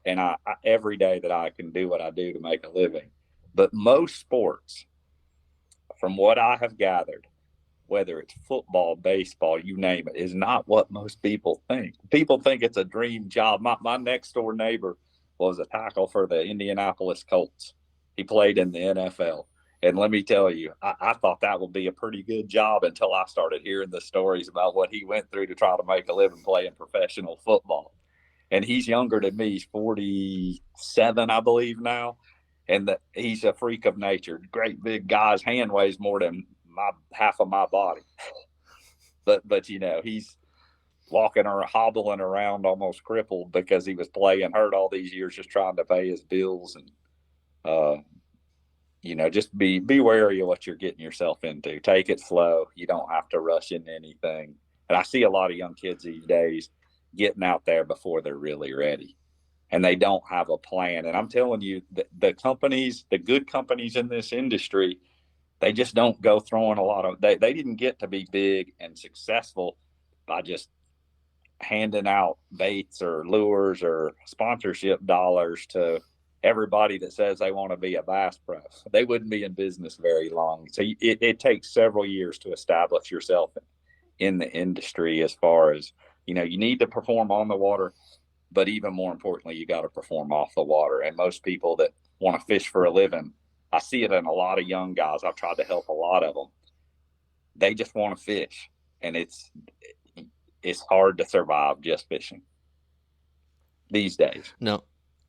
and I every day that I can do what I do to make a living. But most sports, from what I have gathered, whether it's football, baseball, you name it, is not what most people think. People think it's a dream job. My next door neighbor was a tackle for the Indianapolis Colts. He played in the NFL. And let me tell you, I thought that would be a pretty good job until I started hearing the stories about what he went through to try to make a living playing professional football. And he's younger than me. He's 47, I believe now. And he's a freak of nature. Great big guy. His hand weighs more than half of my body. but he's walking or hobbling around almost crippled because he was playing hurt all these years just trying to pay his bills. And just be wary of what you're getting yourself into. Take it slow. You don't have to rush into anything. And I see a lot of young kids these days getting out there before they're really ready, and they don't have a plan. And I'm telling you, the good companies in this industry, they just don't go throwing a lot of, they didn't get to be big and successful by just handing out baits or lures or sponsorship dollars to everybody that says they want to be a bass pro. They wouldn't be in business very long. So it takes several years to establish yourself in the industry, as far as, you know, you need to perform on the water, but even more importantly, you got to perform off the water. And most people that want to fish for a living, I see it in a lot of young guys. I've tried to help a lot of them. They just want to fish, and it's hard to survive just fishing these days. No,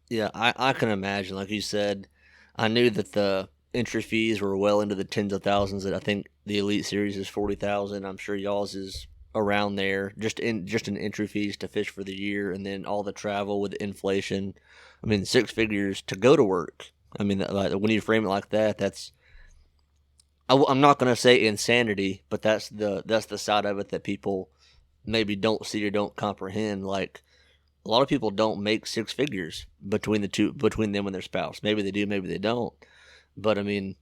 yeah, I can imagine. Like you said, I knew that the entry fees were well into the tens of thousands. That I think the Elite Series is 40,000. I'm sure y'all's is around there, just in entry fees to fish for the year, and then all the travel with inflation. I mean, six figures to go to work. I mean, like, when you frame it like that, that's I'm not gonna say insanity, but that's the side of it that people maybe don't see or don't comprehend. Like, a lot of people don't make six figures between them and their spouse. Maybe they do, maybe they don't. But I mean,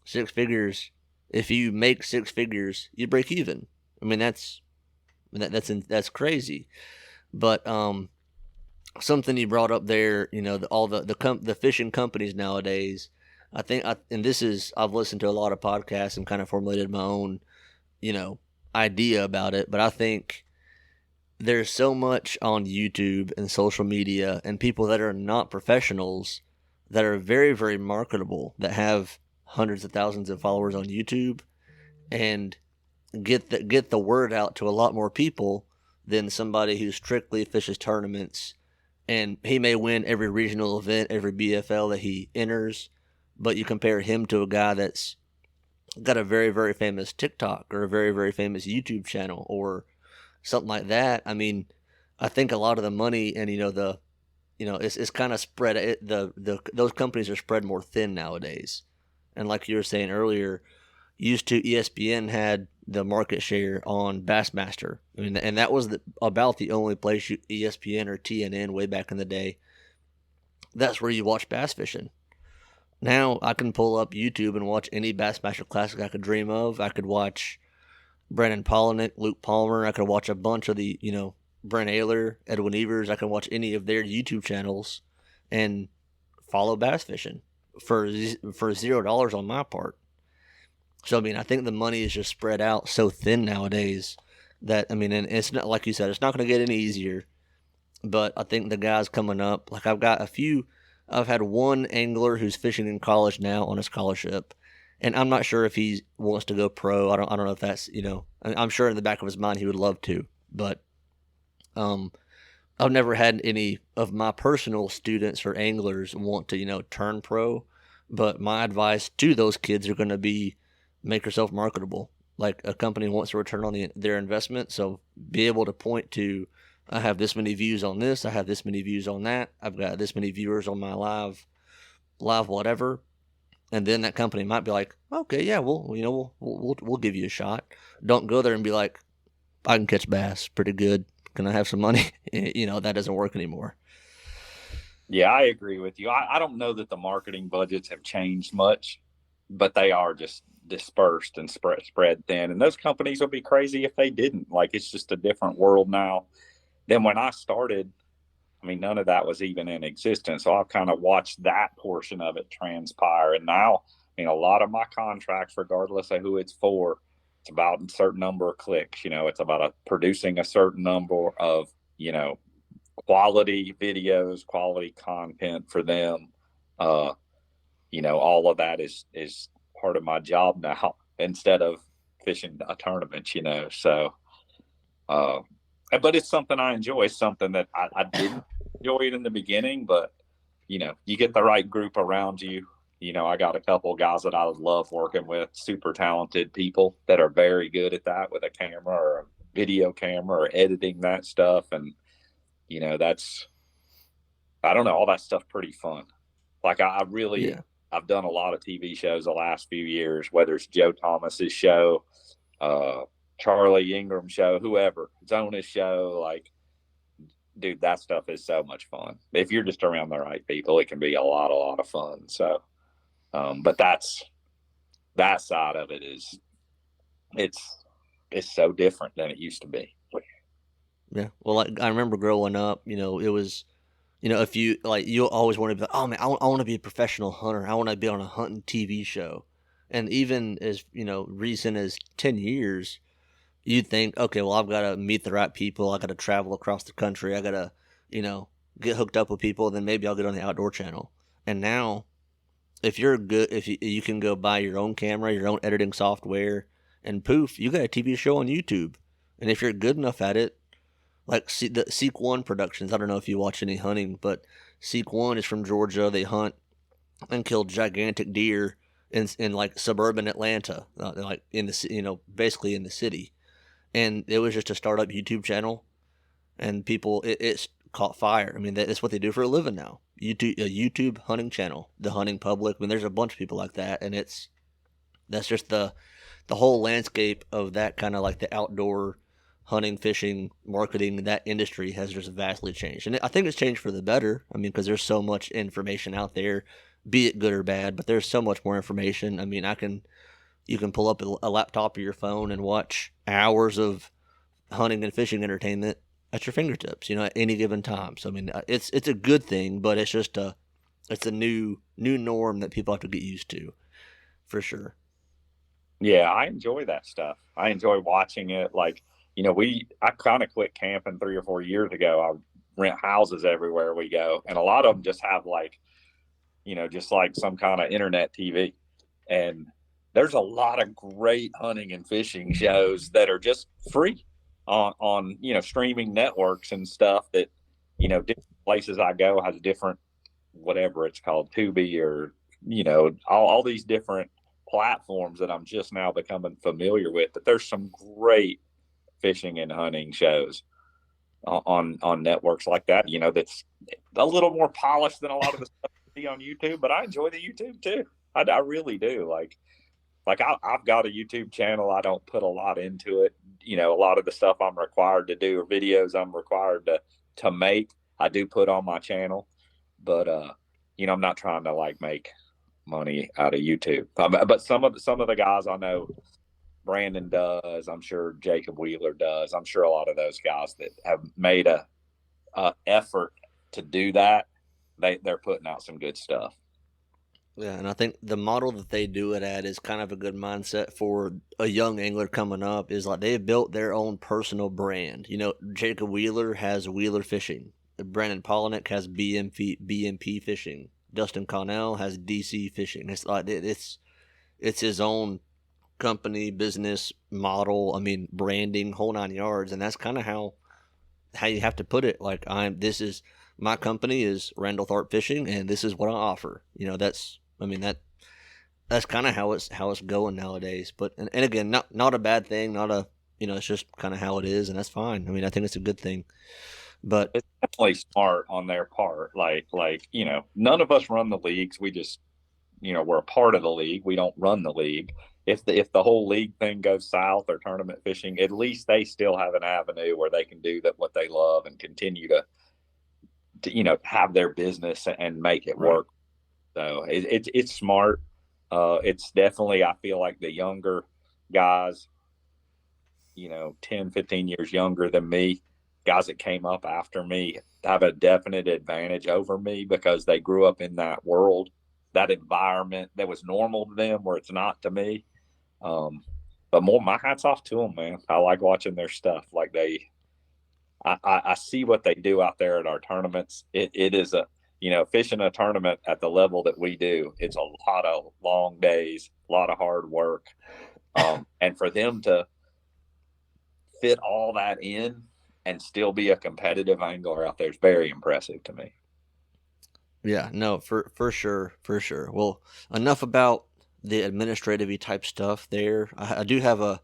six figures. If you make six figures, you break even. I mean, that's crazy. But something you brought up there, all the fishing companies nowadays. I think, and this is, I've listened to a lot of podcasts and kind of formulated my own, you know, idea about it. But I think there's so much on YouTube and social media and people that are not professionals that are very, very marketable, that have hundreds of thousands of followers on YouTube, and get the word out to a lot more people than somebody who strictly fishes tournaments. And he may win every regional event, every BFL that he enters, but you compare him to a guy that's got a very, very famous TikTok or a very, very famous YouTube channel or something like that. I mean, I think a lot of the money and it's kind of spread. Those companies are spread more thin nowadays. And like you were saying earlier, used to ESPN had the market share on Bassmaster. I mean, and that was about the only place ESPN or TNN way back in the day. That's where you watch bass fishing. Now I can pull up YouTube and watch any Bassmaster Classic I could dream of. I could watch Brandon Polinick, Luke Palmer. I could watch a bunch of the, Brent Ayler, Edwin Evers. I can watch any of their YouTube channels and follow bass fishing for $0 on my part. So, I mean, I think the money is just spread out so thin nowadays that, I mean, and it's not, like you said, it's not going to get any easier. But I think the guys coming up, like I've had one angler who's fishing in college now on a scholarship. And I'm not sure if he wants to go pro. I don't know if that's, I'm sure in the back of his mind he would love to. But I've never had any of my personal students or anglers want to, turn pro. But my advice to those kids are going to be, make yourself marketable. Like, a company wants to return on their investment, so be able to point to, I have this many views on this, I have this many views on that, I've got this many viewers on my live whatever, and then that company might be like, okay, yeah, we'll give you a shot. Don't go there and be like, I can catch bass pretty good. Can I have some money? That doesn't work anymore. Yeah, I agree with you. I don't know that the marketing budgets have changed much, but they are just dispersed and spread thin. And those companies would be crazy if they didn't. Like, it's just a different world now than when I started. I mean, none of that was even in existence. So I've kind of watched that portion of it transpire. And now, I mean, a lot of my contracts, regardless of who it's for, it's about a certain number of clicks. It's about producing a certain number of, quality videos, quality content for them. All of that is part of my job now instead of fishing a tournament, So, but it's something I enjoy. It's something that I didn't enjoy it in the beginning, but you get the right group around you. I got a couple of guys that I love working with, super talented people that are very good at that with a camera or a video camera or editing that stuff. And, that's, I don't know, all that stuff pretty fun. Like, Yeah. I've done a lot of TV shows the last few years, whether it's Joe Thomas's show, Charlie Ingram show, whoever, Zona's show. Like, dude, that stuff is so much fun. If you're just around the right people, it can be a lot of fun. So, but that's that side of it is it's it's so different than it used to be. Yeah. Well, like I remember growing up, it was, if you like, you always want to be like, oh man, I want to be a professional hunter. I want to be on a hunting TV show. And even as, recent as 10 years, you'd think, okay, well, I've got to meet the right people. I got to travel across the country. I got to, you know, get hooked up with people. Then maybe I'll get on the outdoor channel. And now, if you're good, if you can go buy your own camera, your own editing software, and poof, you got a TV show on YouTube. And if you're good enough at it, like the Seek One Productions, I don't know if you watch any hunting, but Seek One is from Georgia. They hunt and kill gigantic deer in like suburban Atlanta, like in the basically in the city. And it was just a startup YouTube channel, and it's caught fire. I mean, that's what they do for a living now. YouTube hunting channel, the hunting public. I mean, there's a bunch of people like that, and that's just the whole landscape of that kind of like the outdoor hunting, fishing, marketing. That industry has just vastly changed, and I think it's changed for the better. I mean, because there's so much information out there, be it good or bad, but there's so much more information. I mean, you can pull up a laptop or your phone and watch hours of hunting and fishing entertainment at your fingertips, at any given time. So I mean, it's a good thing, but it's a new norm that people have to get used to, for sure. Yeah, I enjoy that stuff. I enjoy watching it. Like, I kind of quit camping 3 or 4 years ago. I rent houses everywhere we go, and a lot of them just have like, just like some kind of internet TV. And there's a lot of great hunting and fishing shows that are just free on streaming networks and stuff that, different places I go has different, whatever it's called, Tubi, or, all these different platforms that I'm just now becoming familiar with. But there's some great fishing and hunting shows on networks like that, that's a little more polished than a lot of the stuff you see on YouTube. But I enjoy the YouTube too. I really do. Like I've got a YouTube channel. I don't put a lot into it. A lot of the stuff I'm required to do, or videos I'm required to make, I do put on my channel. But I'm not trying to like make money out of YouTube. But some of the guys I know, Brandon does. I'm sure Jacob Wheeler does. I'm sure a lot of those guys that have made a effort to do that, they're putting out some good stuff. Yeah, and I think the model that they do it at is kind of a good mindset for a young angler coming up. Is like they've built their own personal brand. Jacob Wheeler has Wheeler Fishing. Brandon Polinick has BMP Fishing. Dustin Connell has DC Fishing. It's like it's his own company, business model. I mean, branding, whole 9 yards, and that's kind of how you have to put it. Like this is my company is Randall Tharp Fishing, and this is what I offer. That's kind of how it's going nowadays. But and again, not a bad thing. Not a it's just kind of how it is, and that's fine. I mean, I think it's a good thing. But it's definitely smart on their part. Like none of us run the leagues. We just we're a part of the league. We don't run the league. If the whole league thing goes south, or tournament fishing, at least they still have an avenue where they can do what they love and continue to have their business and make it work. So it's smart. It's definitely, I feel like the younger guys, 10, 15 years younger than me, guys that came up after me, have a definite advantage over me because they grew up in that world, that environment that was normal to them, where it's not to me. But more, my hat's off to them, man. I like watching their stuff. Like I see what they do out there at our tournaments. It is fishing a tournament at the level that we do. It's a lot of long days, a lot of hard work. And for them to fit all that in and still be a competitive angler out there is very impressive to me. Yeah, no, for sure, for sure. Well, enough about the administrative type stuff there. I do have a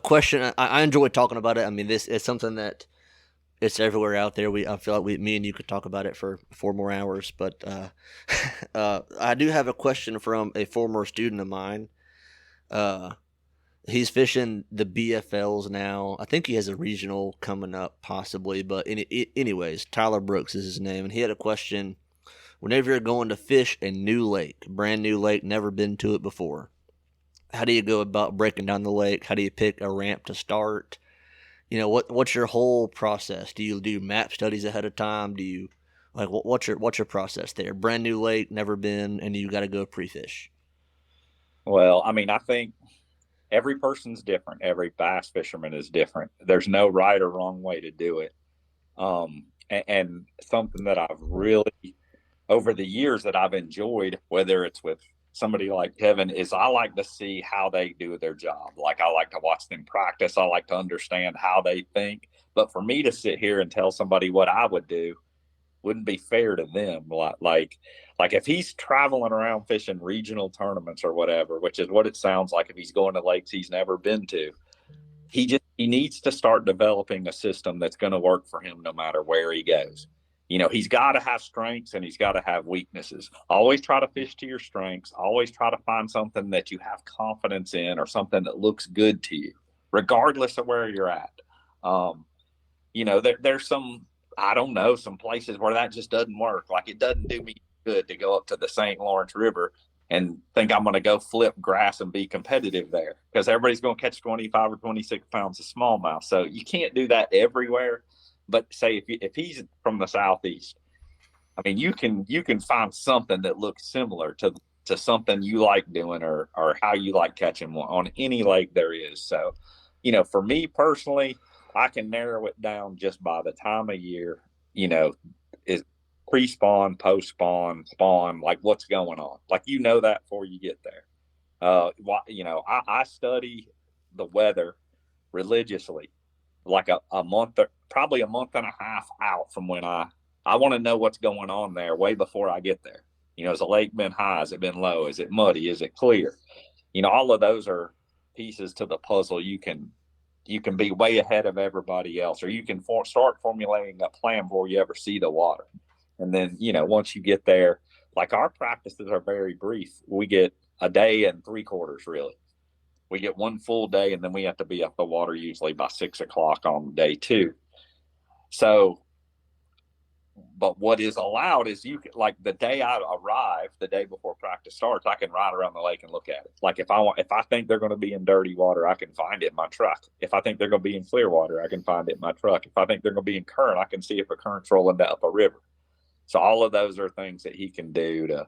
question. I enjoy talking about it. I mean, this is something that it's everywhere out there. I feel like me and you could talk about it for 4 more hours. But I do have a question from a former student of mine. He's fishing the BFLs now. I think he has a regional coming up, possibly. But anyways, Tyler Brooks is his name, and he had a question. Whenever you're going to fish a new lake, brand new lake, never been to it before, how do you go about breaking down the lake? How do you pick a ramp to start? What's your whole process? Do you do map studies ahead of time? Do you like what's your process there? Brand new lake, never been, and you got to go pre-fish. Well, I mean, I think every person's different. Every bass fisherman is different. There's no right or wrong way to do it. And something that I've really over the years that I've enjoyed, whether it's with somebody like Kevin, is I like to see how they do their job. Like I like to watch them practice. I like to understand how they think. But for me to sit here and tell somebody what I would do wouldn't be fair to them. Like if he's traveling around fishing regional tournaments or whatever, which is what it sounds like if he's going to lakes he's never been to, he needs to start developing a system that's going to work for him no matter where he goes. He's got to have strengths and he's got to have weaknesses. Always try to fish to your strengths. Always try to find something that you have confidence in or something that looks good to you, regardless of where you're at. There's some, I don't know, some places where that just doesn't work. Like it doesn't do me good to go up to the St. Lawrence River and think I'm going to go flip grass and be competitive there because everybody's going to catch 25 or 26 pounds of smallmouth. So you can't do that everywhere. But say if he's from the southeast, I mean you can find something that looks similar to something you like doing or how you like catching one on any lake there is. So, for me personally, I can narrow it down just by the time of year, is pre-spawn, post-spawn, spawn, like what's going on. Like that before you get there. I study the weather religiously, like a month, probably a month and a half out from when I want to know what's going on there way before I get there. Has the lake been high? Has it been low? Is it muddy? Is it clear? All of those are pieces to the puzzle. You can be way ahead of everybody else, or you can start formulating a plan before you ever see the water. And then, once you get there, like our practices are very brief. We get a day and 3/4 really. We get one full day and then we have to be at the water usually by 6 o'clock on day 2. So, but what is allowed is like the day I arrive, the day before practice starts, I can ride around the lake and look at it. Like if I think they're going to be in dirty water, I can find it in my truck. If I think they're going to be in clear water, I can find it in my truck. If I think they're going to be in current, I can see if a current's rolling up a river. So all of those are things that he can do to,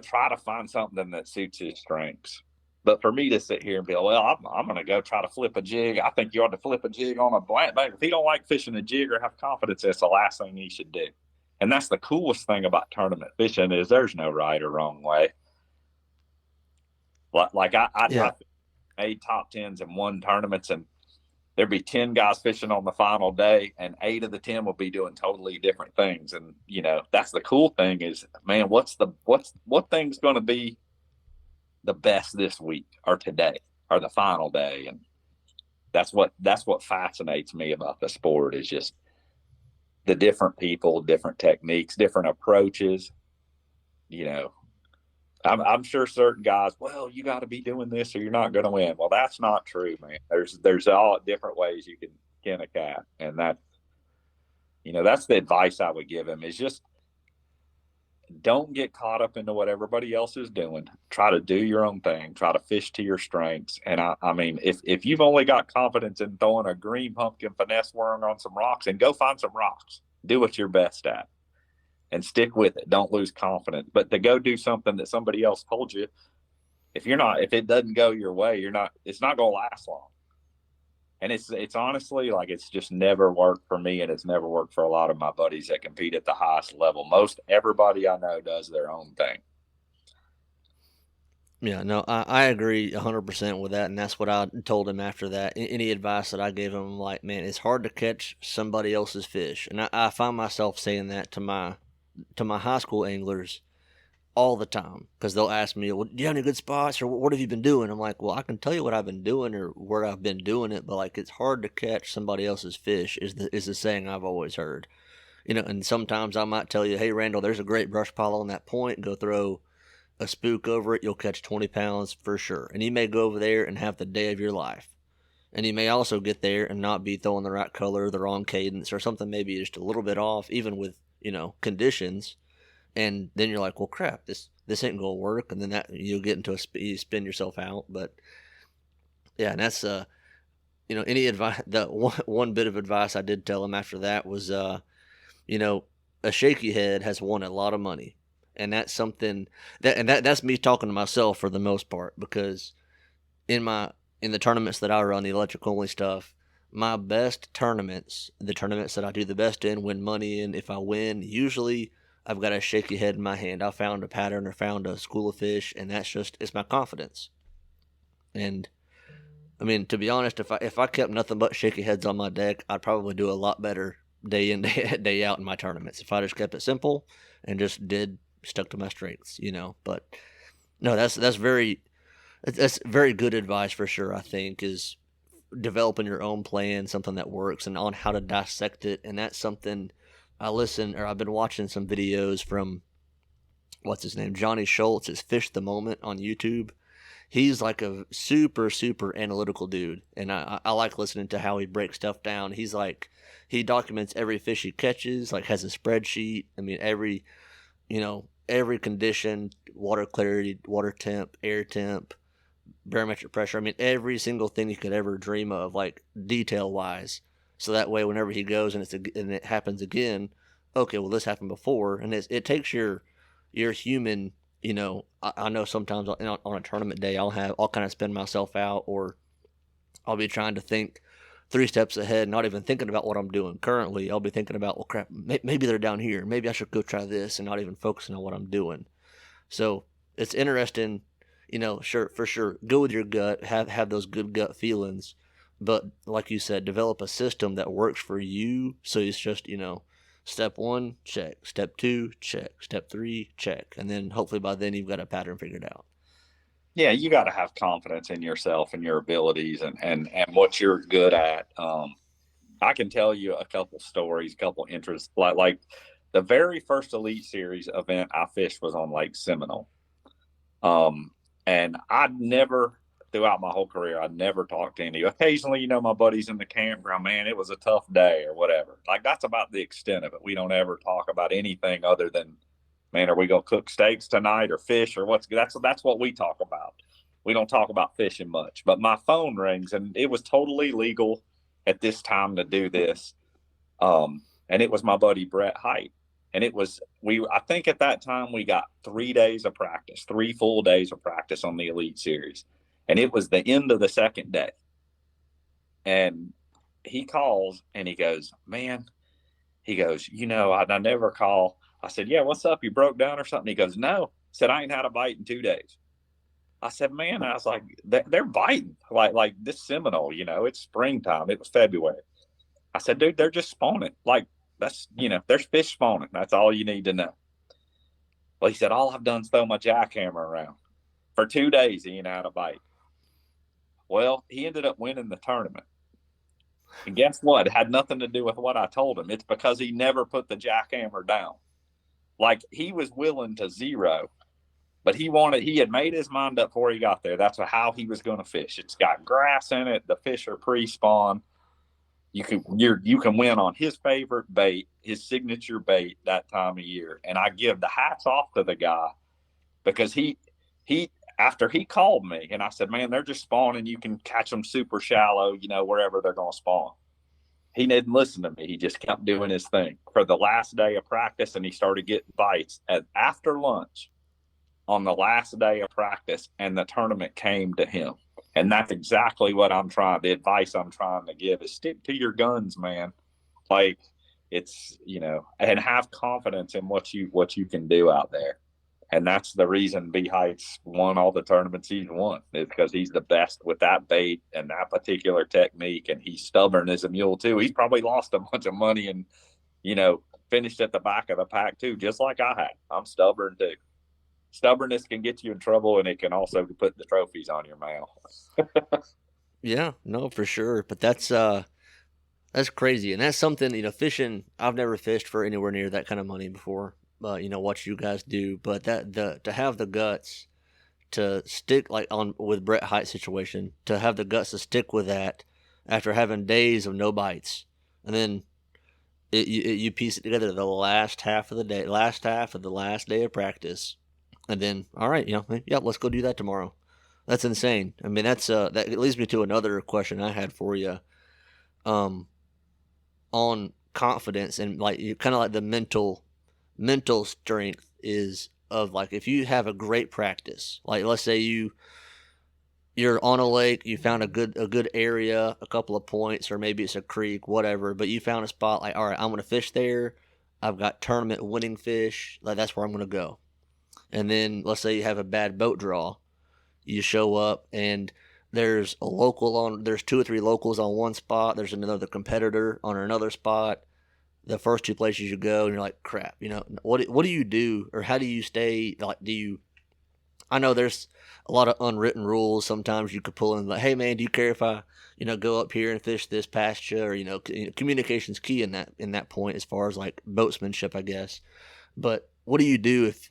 try to find something that suits his strengths. But for me to sit here and be, well, I'm going to go try to flip a jig. I think you ought to flip a jig on a blank bank. If he don't like fishing a jig or have confidence, that's the last thing he should do. And that's the coolest thing about tournament fishing is there's no right or wrong way. Like I made top 10s and won tournaments, and there'd be 10 guys fishing on the final day, and 8 of the 10 will be doing totally different things. And that's the cool thing is, man, what thing's going to be the best this week or today or the final day. And that's what fascinates me about the sport is just the different people, different techniques, different approaches. I'm sure certain guys, well, you got to be doing this or you're not going to win. Well, that's not true, man. There's all different ways you can skin a cat. And that's the advice I would give him is just don't get caught up into what everybody else is doing. Try to do your own thing. Try to fish to your strengths. And I mean, if you've only got confidence in throwing a green pumpkin finesse worm on some rocks, and go find some rocks. Do what you're best at and stick with it. Don't lose confidence. But to go do something that somebody else told you, if it doesn't go your way, it's not going to last long. And it's honestly like it's just never worked for me, and it's never worked for a lot of my buddies that compete at the highest level. Most everybody I know does their own thing. Yeah, no, I agree 100% with that, and that's what I told him after that. Any advice that I gave him, I'm like, man, it's hard to catch somebody else's fish, and I find myself saying that to my high school anglers all the time because they'll ask me, well, do you have any good spots or what have you been doing? I'm like, well, I can tell you what I've been doing or where I've been doing it, but like it's hard to catch somebody else's fish is the saying I've always heard. And sometimes I might tell you, hey, Randall, there's a great brush pile on that point. Go throw a spook over it. You'll catch 20 pounds for sure. And you may go over there and have the day of your life. And you may also get there and not be throwing the right color, the wrong cadence, or something maybe just a little bit off, even with, conditions. And then you're like, well, crap, this this ain't gonna work, and then that you'll get into you spin yourself out. But yeah, and that's any advice. The one bit of advice I did tell him after that was you know, a shaky head has won a lot of money, and that's something that's me talking to myself for the most part, because in the tournaments that I run, the electric only stuff, my best tournaments, the tournaments that I do the best in, win money in. If I win, usually I've got a shaky head in my hand. I found a pattern or found a school of fish, and it's my confidence. And I mean, to be honest, if I kept nothing but shaky heads on my deck, I'd probably do a lot better day in day out in my tournaments if I just kept it simple and just did stuck to my strengths, But no, that's very good advice for sure. I think is developing your own plan, something that works, and on how to dissect it. And that's something I've been watching some videos from what's his name, Johnny Schultz. It's Fish the Moment on YouTube. He's like a super, super analytical dude, and I like listening to how he breaks stuff down. He documents every fish he catches, like has a spreadsheet. I mean, every condition, water clarity, water temp, air temp, barometric pressure. I mean, every single thing you could ever dream of, like detail wise. So that way, whenever he goes and it happens again, okay, well this happened before, and it takes your human. I know sometimes on a tournament day, I'll kind of spin myself out, or I'll be trying to think 3 steps ahead, not even thinking about what I'm doing currently. I'll be thinking about, well, crap, maybe they're down here. Maybe I should go try this, and not even focusing on what I'm doing. So it's interesting, sure, for sure. Go with your gut, have those good gut feelings, but like you said, develop a system that works for you. So it's just, step 1, check. Step 2, check. Step 3, check. And then hopefully by then you've got a pattern figured out. Yeah, you got to have confidence in yourself and your abilities and what you're good at. I can tell you a couple stories, a couple interests. Like the very first Elite Series event I fished was on Lake Seminole. And I'd never, throughout my whole career, I'd never talked to any. Occasionally, my buddies in the campground, man, it was a tough day or whatever. Like that's about the extent of it. We don't ever talk about anything other than, man, are we gonna cook steaks tonight or fish or what's that's what we talk about. We don't talk about fishing much. But my phone rings, and it was totally legal at this time to do this. And it was my buddy Brett Height. And I think at that time we got 3 days of practice, 3 full days of practice on the Elite Series. And it was the end of the second day. And he calls and he goes, man, I never call. I said, yeah, what's up? You broke down or something? He goes, no. I said, I ain't had a bite in 2 days. I said, man, I was like, they're biting. Like this Seminole, it's springtime. It was February. I said, dude, they're just spawning. Like that's, there's fish spawning. That's all you need to know. Well, he said, all I've done is throw my jackhammer around. For 2 days, he ain't had a bite. Well, he ended up winning the tournament. And guess what? It had nothing to do with what I told him. It's because he never put the jackhammer down. Like he was willing to zero, but he had made his mind up before he got there. That's how he was going to fish. It's got grass in it. The fish are pre-spawn. You can win on his favorite bait, his signature bait that time of year. And I give the hats off to the guy because he after he called me and I said, man, they're just spawning. You can catch them super shallow, wherever they're going to spawn. He didn't listen to me. He just kept doing his thing for the last day of practice. And he started getting bites after lunch on the last day of practice. And the tournament came to him. And that's exactly what the advice I'm trying to give is stick to your guns, man. Like it's, and have confidence in what you can do out there. And that's the reason B Heights won all the tournaments he's won, is because he's the best with that bait and that particular technique. And he's stubborn as a mule too. He's probably lost a bunch of money and, finished at the back of the pack too, just like I had. I'm stubborn too. Stubbornness can get you in trouble, and it can also put the trophies on your mouth. Yeah, no, for sure. But that's crazy. And that's something, fishing, I've never fished for anywhere near that kind of money before. What you guys do, but to have the guts to stick like on with Brett Height's situation, to have the guts to stick with that after having days of no bites, and then you piece it together the last half of the last day of practice, And then, all right, yeah, let's go do that tomorrow. That's insane. I mean, that leads me to another question I had for you. Um, on confidence and like you kind of like the mental strength is of like if you have a great practice, like let's say you're on a lake, you found a good area, a couple of points, or maybe it's a creek, whatever, but you found a spot like, all right, I'm gonna fish there. I've got tournament winning fish, like that's where I'm gonna go. And then let's say you have a bad boat draw, you show up and there's two or three locals on one spot, there's another competitor on another spot, the first two places you go, and you're like, crap, what do you do, or how do you stay, like, do you, I know there's a lot of unwritten rules. Sometimes you could pull in like, hey man, do you care if I, go up here and fish this past you, or communication's key in that point as far as like boatsmanship, I guess. But what do you do if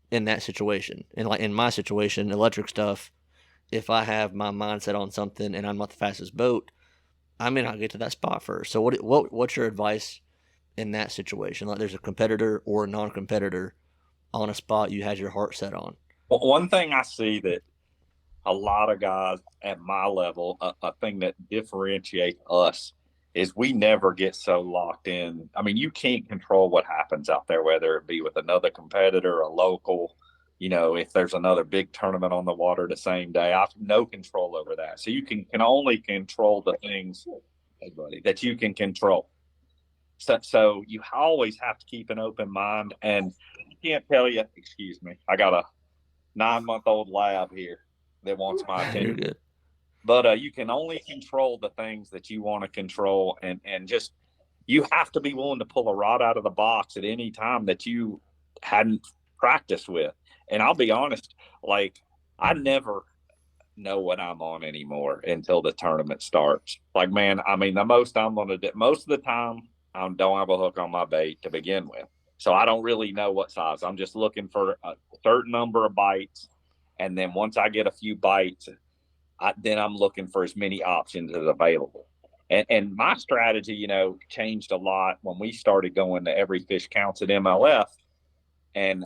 in that situation, and like in my situation, electric stuff, if I have my mindset on something and I'm not the fastest boat, I may not get to that spot first. So what's your advice in that situation? Like there's a competitor or a non-competitor on a spot you had your heart set on. Well, one thing I see that a lot of guys at my level, a thing that differentiates us is we never get so locked in. I mean, you can't control what happens out there, whether it be with another competitor, a local, if there's another big tournament on the water the same day. I have no control over that. So you can only control the things, hey buddy, that you can control. So you always have to keep an open mind. And I can't tell you, excuse me, I got a 9-month-old lab here that wants my You're attention. good. But you can only control the things that you want to control, and just you have to be willing to pull a rod out of the box at any time that you hadn't practiced with. And I'll be honest, like I never know what I'm on anymore until the tournament starts. Like, man, I mean, the most I'm going to do most of the time, I don't have a hook on my bait to begin with. So I don't really know what size. I'm just looking for a certain number of bites. And then once I get a few bites, then I'm looking for as many options as available. And my strategy, changed a lot when we started going to every fish counts at MLF. And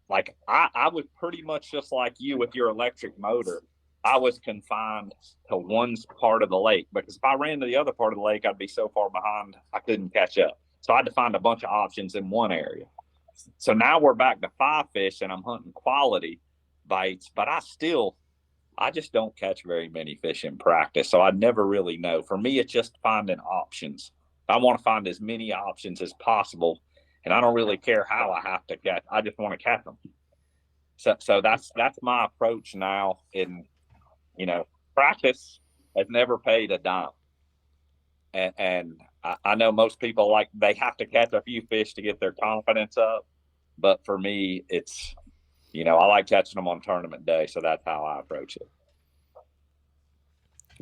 like I was pretty much just like you with your electric motor. I was confined to one part of the lake because if I ran to the other part of the lake, I'd be so far behind I couldn't catch up. So I had to find a bunch of options in one area. So now we're back to 5 fish and I'm hunting quality bites, but I just don't catch very many fish in practice. So I never really know. For me, it's just finding options. I want to find as many options as possible. And I don't really care how I have to catch. I just want to catch them. So that's my approach now. In practice has never paid a dime. And I know most people like they have to catch a few fish to get their confidence up. But for me, it's I like catching them on tournament day, so that's how I approach it.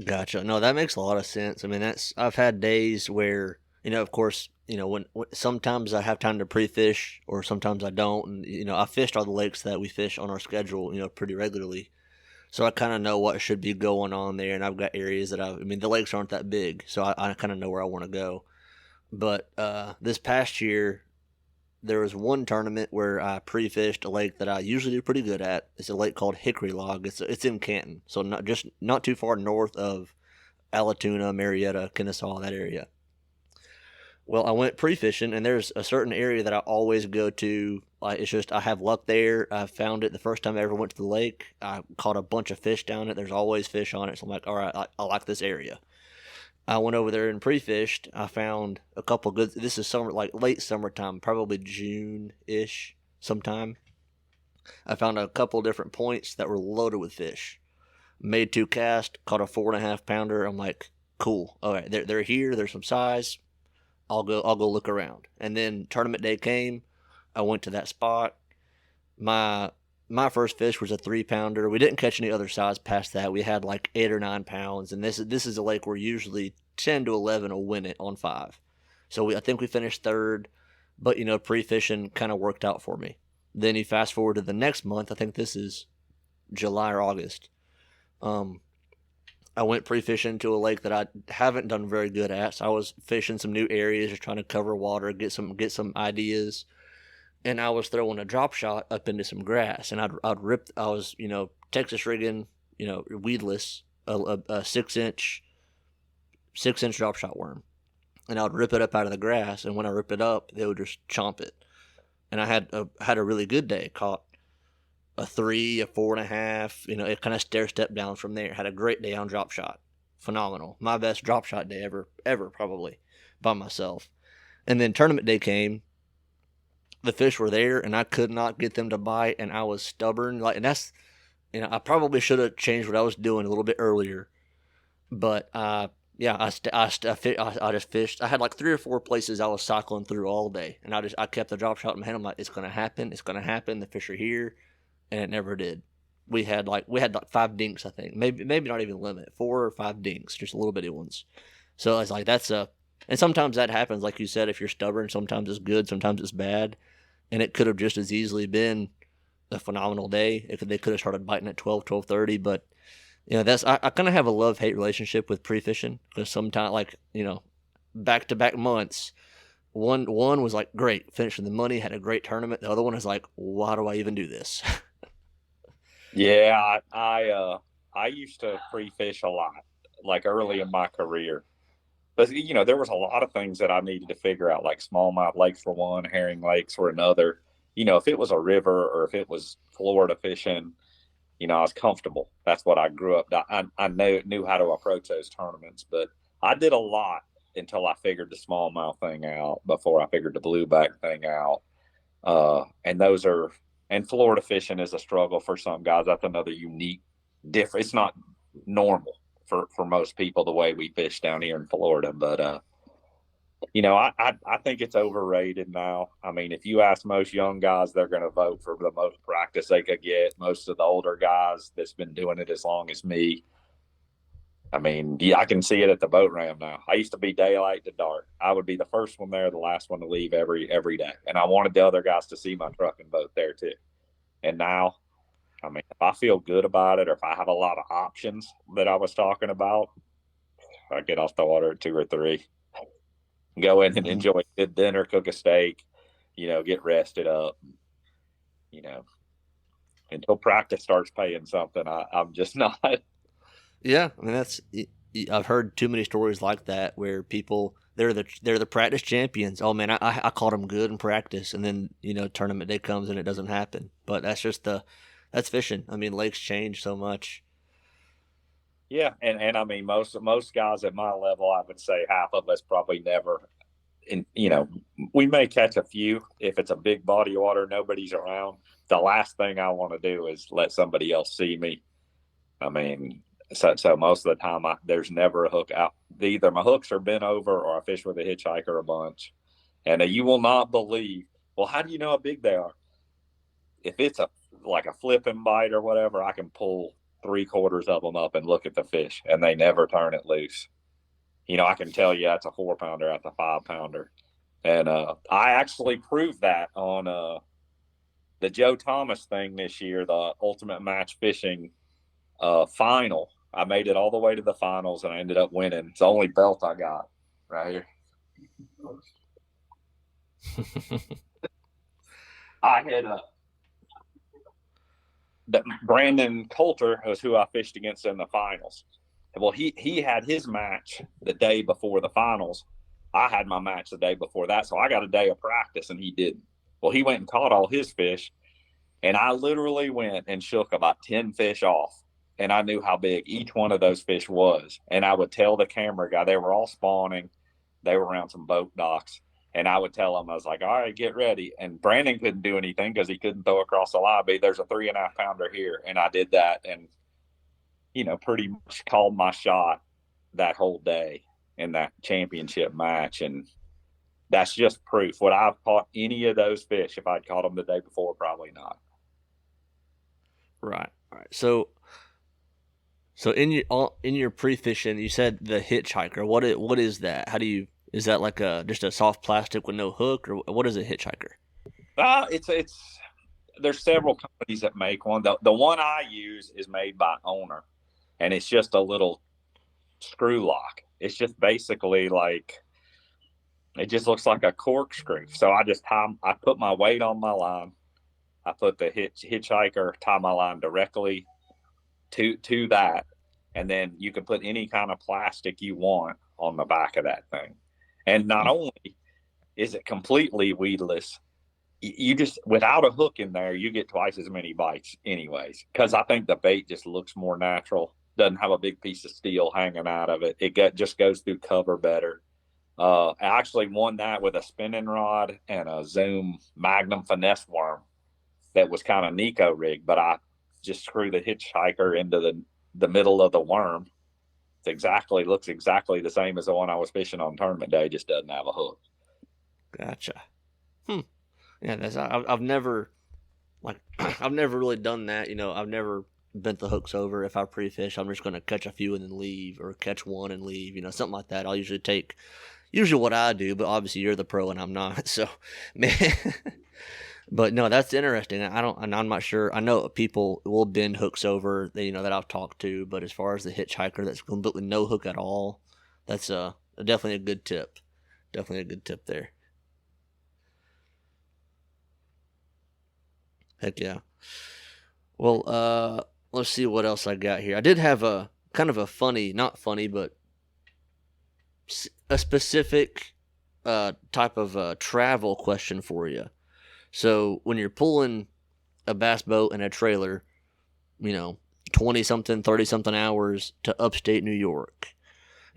Gotcha. No, that makes a lot of sense. I mean, I've had days where, of course, when sometimes I have time to pre-fish or sometimes I don't. And, I fished all the lakes that we fish on our schedule, pretty regularly. So I kind of know what should be going on there. And I've got areas that I mean, the lakes aren't that big. So I kind of know where I want to go. But this past year, there was one tournament where I pre-fished a lake that I usually do pretty good at. It's a lake called Hickory Log. It's in Canton, so not too far north of Alatoona, Marietta, Kennesaw, that area. Well, I went pre-fishing, and there's a certain area that I always go to. Like it's just I have luck there. I found it the first time I ever went to the lake. I caught a bunch of fish down it. There's always fish on it, so I'm like, all right, I like this area. I went over there and pre-fished. I found a couple good. This is summer, like late summertime, probably June-ish, sometime. I found a couple different points that were loaded with fish. Made 2 casts, caught a 4.5 pounder. I'm like, cool. All right, they're here. There's some size. I'll go look around. And then tournament day came. I went to that spot. My first fish was a 3 pounder. We didn't catch any other size past that. We had like 8 or 9 pounds, and this is a lake where usually 10 to 11 will win it on 5. So I think we finished third, but pre-fishing kind of worked out for me. Then you fast forward to the next month. I think this is July or August. I went pre-fishing to a lake that I haven't done very good at. So I was fishing some new areas, just trying to cover water, get some ideas. and I was throwing a drop shot up into some grass, and I was, Texas rigging, weedless, a 6 inch drop shot worm, and I would rip it up out of the grass, and when I rip it up, they would just chomp it. And I had a really good day, caught a 3, a 4.5, it kind of stair step down from there. Had a great day on drop shot, phenomenal, my best drop shot day ever probably, by myself. And then tournament day came, the fish were there, and I could not get them to bite, and I was stubborn. Like, and that's, I probably should have changed what I was doing a little bit earlier, but yeah, I just fished. I had like 3 or 4 places I was cycling through all day, and I kept the drop shot in my hand. I'm like, it's gonna happen, it's gonna happen. The fish are here, and it never did. We had like 5 dinks, I think, maybe not even limit, 4 or 5 dinks, just little bitty ones. So it's like and sometimes that happens, like you said, if you're stubborn. Sometimes it's good, sometimes it's bad, and it could have just as easily been a phenomenal day. They could have started biting at 12:30, but that's I kind of have a love hate relationship with pre fishing, because sometimes, like, back to back months, one was like great, finishing the money, had a great tournament. The other one is like, why do I even do this? Yeah, I used to pre-fish a lot, like early in my career. But there was a lot of things that I needed to figure out, like smallmouth lakes for one, herring lakes for another. If it was a river or if it was Florida fishing, I was comfortable. That's what I grew up. I knew how to approach those tournaments, but I did a lot until I figured the smallmouth thing out, before I figured the blueback thing out. And Florida fishing is a struggle for some guys. That's another unique, different. It's not normal for most people the way we fish down here in Florida, but I think it's overrated now. I mean, if you ask most young guys, they're going to vote for the most practice they could get. Most of the older guys that's been doing it as long as me, I mean, yeah, I can see it at the boat ramp now. I used to be daylight to dark. I would be the first one there, the last one to leave every day, and I wanted the other guys to see my truck and boat there too. And now, I mean, if I feel good about it, or if I have a lot of options that I was talking about, I get off the water at 2 or 3. Go in and enjoy a good dinner, cook a steak, get rested up, you know, until practice starts paying something. I'm just not. Yeah, I mean, I've heard too many stories like that, where people, they're the practice champions. Oh man, I caught them good in practice, and then tournament day comes and it doesn't happen. But that's fishing. I mean, lakes change so much. Yeah, and I mean, most guys at my level, I would say half of us probably never. And we may catch a few if it's a big body of water, nobody's around. The last thing I want to do is let somebody else see me. I mean, so most of the time, there's never a hook out. Either my hooks are bent over, or I fish with a hitchhiker a bunch. And you will not believe. Well, how do you know how big they are? If it's like a flipping bite or whatever, I can pull 3/4 of them up and look at the fish, and they never turn it loose. I can tell you that's a 4-pounder, that's a 5-pounder. And I actually proved that on the Joe Thomas thing this year, the Ultimate Match Fishing final. I made it all the way to the finals, and I ended up winning. It's the only belt I got right here. I had Brandon Coulter was who I fished against in the finals. Well, he had his match the day before the finals. I had my match the day before that, so I got a day of practice, and he didn't. Well, he went and caught all his fish, and I literally went and shook about 10 fish off, and I knew how big each one of those fish was. And I would tell the camera guy, they were all spawning. They were around some boat docks. And I would tell him, I was like, all right, get ready. And Brandon couldn't do anything because he couldn't throw across the lobby. There's a 3.5-pounder here. And I did that and, pretty much called my shot that whole day in that championship match. And that's just proof. Would I have caught any of those fish if I'd caught them the day before? Probably not. Right. So in your pre-fishing, you said the hitchhiker. What is that? Is that like just a soft plastic with no hook, or what is a hitchhiker? It's there's several companies that make one. The one I use is made by Owner, and it's just a little screw lock. It's just basically like It just looks like a corkscrew. So I put my weight on my line. I put the hitchhiker, tie my line directly to that, and then you can put any kind of plastic you want on the back of that thing. And not only is it completely weedless, you just without a hook in there, you get twice as many bites, anyways. Because I think the bait just looks more natural. Doesn't have a big piece of steel hanging out of it. Just goes through cover better. I actually won that with a spinning rod and a Zoom Magnum finesse worm that was kind of Nico rigged, but I just screw the hitchhiker into the middle of the worm. Looks exactly the same as the one I was fishing on tournament day, just doesn't have a hook. Gotcha. Yeah, I've never like I've never really done that. I've never bent the hooks over. If I pre-fish, I'm just going to catch a few and then leave, or catch one and leave. Something like that. I'll usually what I do, but obviously you're the pro and I'm not. So, man. But no, that's interesting. I'm not sure. I know people will bend hooks over, that I've talked to, but as far as the hitchhiker that's completely no hook at all, that's definitely a good tip. Definitely a good tip there. Heck yeah. Well, let's see what else I got here. I did have a kind of a funny, not funny, but a specific type of travel question for you. So when you're pulling a bass boat and a trailer, 20 something, 30 something hours to upstate New York,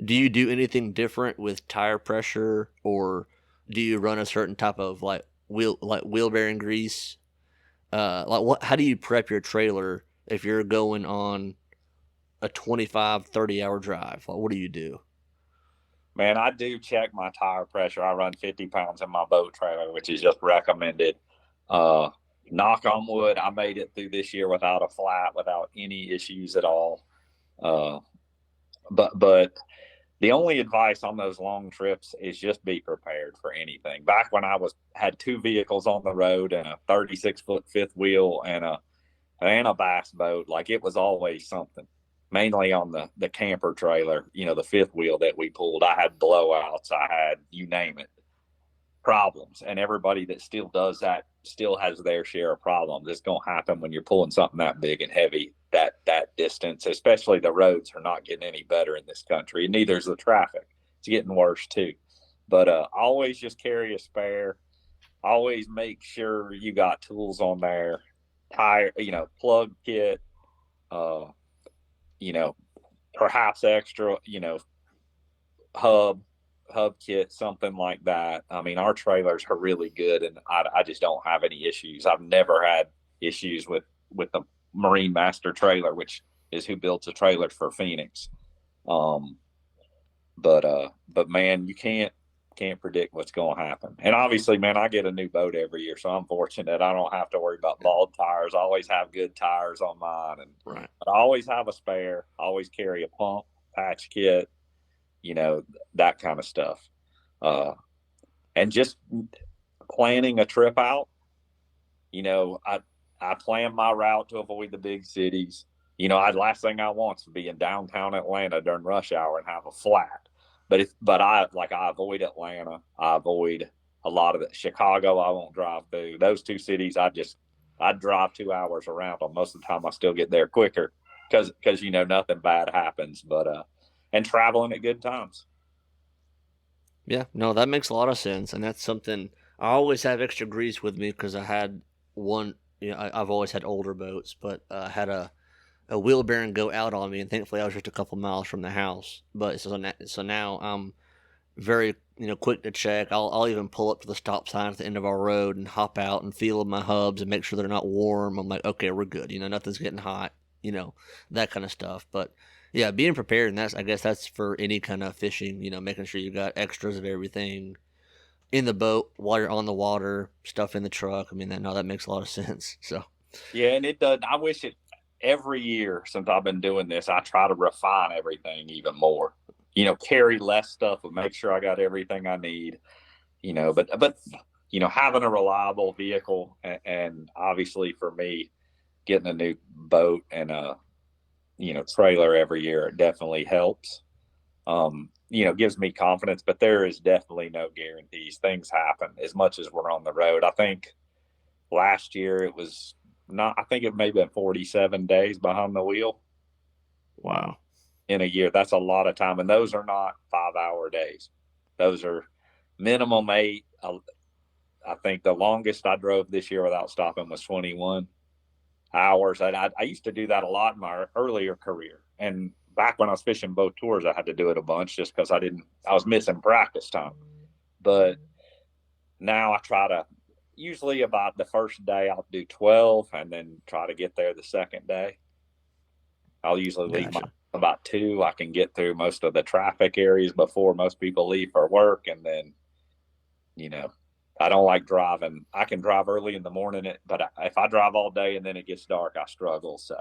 do you do anything different with tire pressure, or do you run a certain type of wheel bearing grease? How do you prep your trailer if you're going on a 25, 30 hour drive? What do you do? Man, I do check my tire pressure. I run 50 pounds in my boat trailer, which is just recommended. Uh, Knock on wood, I made it through this year without a flat, without any issues at all. Uh, but the only advice on those long trips is just be prepared for anything. Back when I had two vehicles on the road and a 36-foot fifth wheel and a bass boat, like it was always something. Mainly on the camper trailer, the fifth wheel that we pulled, I had blowouts, I had you name it, problems. And everybody that still does that still has their share of problems. It's going to happen when you're pulling something that big and heavy that distance. Especially the roads are not getting any better in this country, and neither is the traffic. It's getting worse too. But always just carry a spare. Always make sure you got tools on there, tire, plug kit, uh, perhaps extra, hub kit, something like that. I mean, our trailers are really good, and I just don't have any issues. I've never had issues with the Marine Master trailer, which is who builds the trailers for Phoenix. Um, but man, you can't predict what's going to happen. And obviously, man, I get a new boat every year, so I'm fortunate. I don't have to worry about bald tires. I always have good tires on mine, and Right. I always have a spare. I always carry a pump, patch kit, that kind of stuff. And just planning a trip out, I plan my route to avoid the big cities. Last thing I want is to be in downtown Atlanta during rush hour and have a flat. But I avoid Atlanta. I avoid a lot of the Chicago. I won't drive through those two cities. I drive 2 hours around them. Most of the time, I still get there quicker because nothing bad happens. But and traveling at good times. Yeah, no, that makes a lot of sense, and that's something I always have extra grease with me because I had one. I've always had older boats, but I had a wheel bearing go out on me, and thankfully I was just a couple miles from the house. But so now I'm very quick to check. I'll even pull up to the stop sign at the end of our road and hop out and feel my hubs and make sure they're not warm. I'm like, okay, we're good. Nothing's getting hot. That kind of stuff. But yeah, being prepared, and I guess that's for any kind of fishing. Making sure you got extras of everything in the boat while you're on the water, stuff in the truck. I mean, that makes a lot of sense. So Yeah, and it does. I wish it every year since I've been doing this, I try to refine everything even more. Carry less stuff, but make sure I got everything I need. But having a reliable vehicle, and obviously for me, getting a new boat and a trailer every year, it definitely helps. gives me confidence, but there is definitely no guarantees. Things happen as much as we're on the road. I think last year it was not, I think it may have been 47 days behind the wheel Wow. in a year. That's a lot of time. And those are not 5 hour days. Those are minimum 8. I think the longest I drove this year without stopping was 21 hours. And I used to do that a lot in my earlier career. And back when I was fishing boat tours, I had to do it a bunch just because I was missing practice time. But now I try to, usually about the first day, I'll do 12 and then try to get there the second day. I'll usually leave Gotcha. about 2. I can get through most of the traffic areas before most people leave for work. And then, I don't like driving. I can drive early in the morning, but if I drive all day and then it gets dark, I struggle. So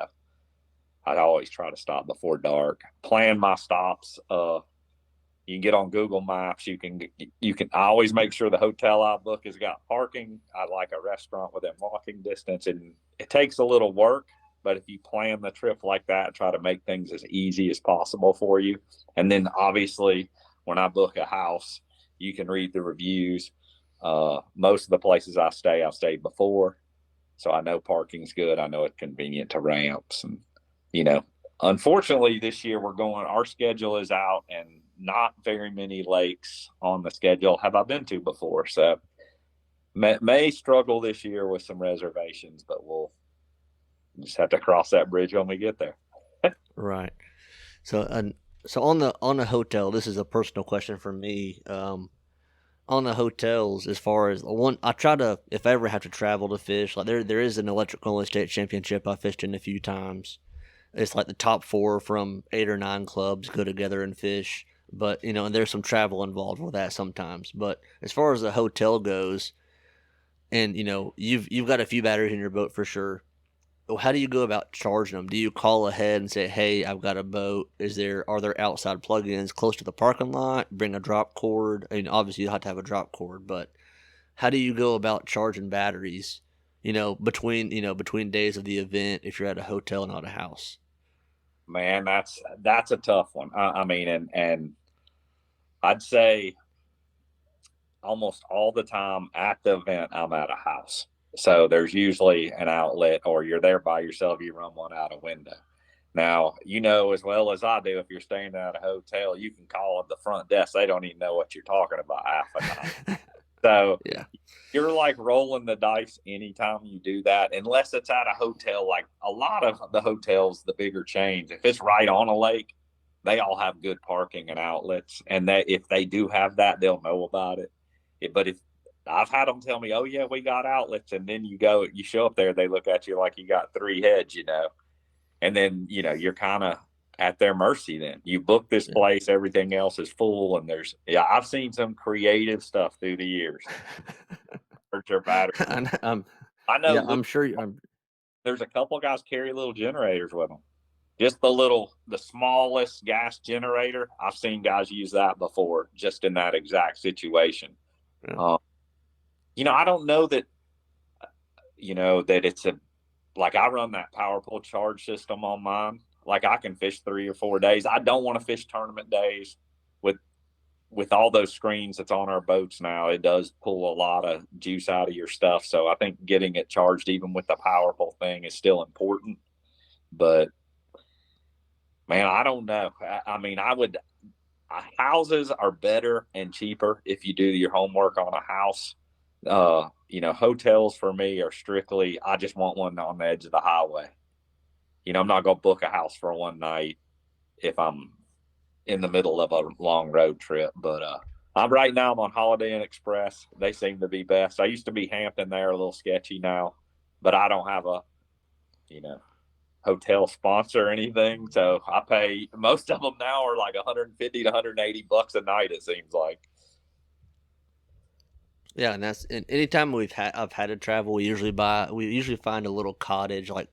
I'd always try to stop before dark. Plan my stops. You can get on Google Maps. I always make sure the hotel I book has got parking. I like a restaurant within walking distance, and it takes a little work. But if you plan the trip like that, try to make things as easy as possible for you. And then obviously, when I book a house, you can read the reviews. Most of the places I've stayed before. So I know parking's good. I know it's convenient to ramps. And, unfortunately this year our schedule is out and not very many lakes on the schedule have I been to before. So may struggle this year with some reservations, but we'll just have to cross that bridge when we get there. Right. So on the hotel, this is a personal question for me. On the hotels, as far as one, I try to, if I ever have to travel to fish, like there is an electric only state championship I fished in a few times. It's like the top 4 from 8 or 9 clubs go together and fish. But and there's some travel involved with that sometimes. But as far as the hotel goes, and you've got a few batteries in your boat for sure. How do you go about charging them? Do you call ahead and say, "Hey, I've got a boat. Are there outside plug-ins close to the parking lot? Bring a drop cord." I mean, obviously you have to have a drop cord, but how do you go about charging batteries? Between days of the event if you're at a hotel, not a house. Man, that's a tough one. I mean, and I'd say almost all the time at the event, I'm at a house. So there's usually an outlet, or you're there by yourself, you run one out a window. Now, as well as I do, if you're staying at a hotel, you can call up the front desk. They don't even know what you're talking about half the time. So Yeah. you're like rolling the dice anytime you do that, unless it's at a hotel. Like a lot of the hotels, the bigger chains, if it's right on a lake, they all have good parking and outlets. And if they do have that, they'll know about it. But if I've had them tell me, "Oh yeah, we got outlets," and then you show up there, they look at you like you got 3 heads, and then you're kind of at their mercy. Then you book this place, everything else is full, and I've seen some creative stuff through the years. Your battery. I know. Yeah, I'm sure. There's a couple of guys carry little generators with them. Just the smallest gas generator. I've seen guys use that before, just in that exact situation. Yeah. I don't know that, that it's like I run that power pull charge system on mine. Like I can fish 3 or 4 days. I don't want to fish tournament days with all those screens that's on our boats now. It does pull a lot of juice out of your stuff. So I think getting it charged, even with the power pull thing, is still important. But man, I don't know. I mean, houses are better and cheaper if you do your homework on a house. Hotels for me are strictly, I just want one on the edge of the highway. I'm not going to book a house for one night if I'm in the middle of a long road trip. But I'm on Holiday Inn Express. They seem to be best. I used to be Hampton. They're a little sketchy now, but I don't have a, hotel sponsor or anything. So I pay, most of them now are like 150 to 180 bucks a night, it seems like. Yeah, and anytime I've had to travel, we usually find a little cottage. Like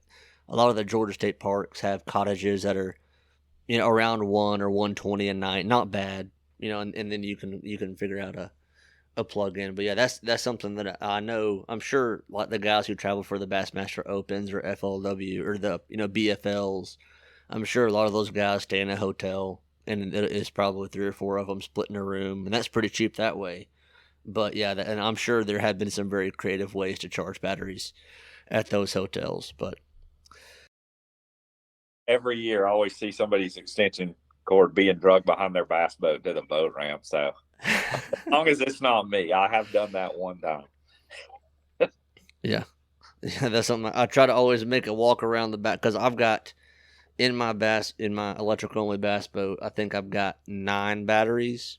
a lot of the Georgia state parks have cottages that are around 1 or 120 a night, not bad. And then you can figure out a plug in. But yeah, that's something that I know. I'm sure like the guys who travel for the Bassmaster Opens or FLW or the BFLs. I'm sure a lot of those guys stay in a hotel and it's probably 3 or 4 of them split in a room, and that's pretty cheap that way. But yeah, and I'm sure there have been some very creative ways to charge batteries at those hotels. But Every year, I always see somebody's extension cord being dragged behind their bass boat to the boat ramp. So as long as it's not me, I have done that one time. yeah, yeah, that's something I try to always make a walk around the back because I've got in my electric only bass boat, I think I've got 9 batteries.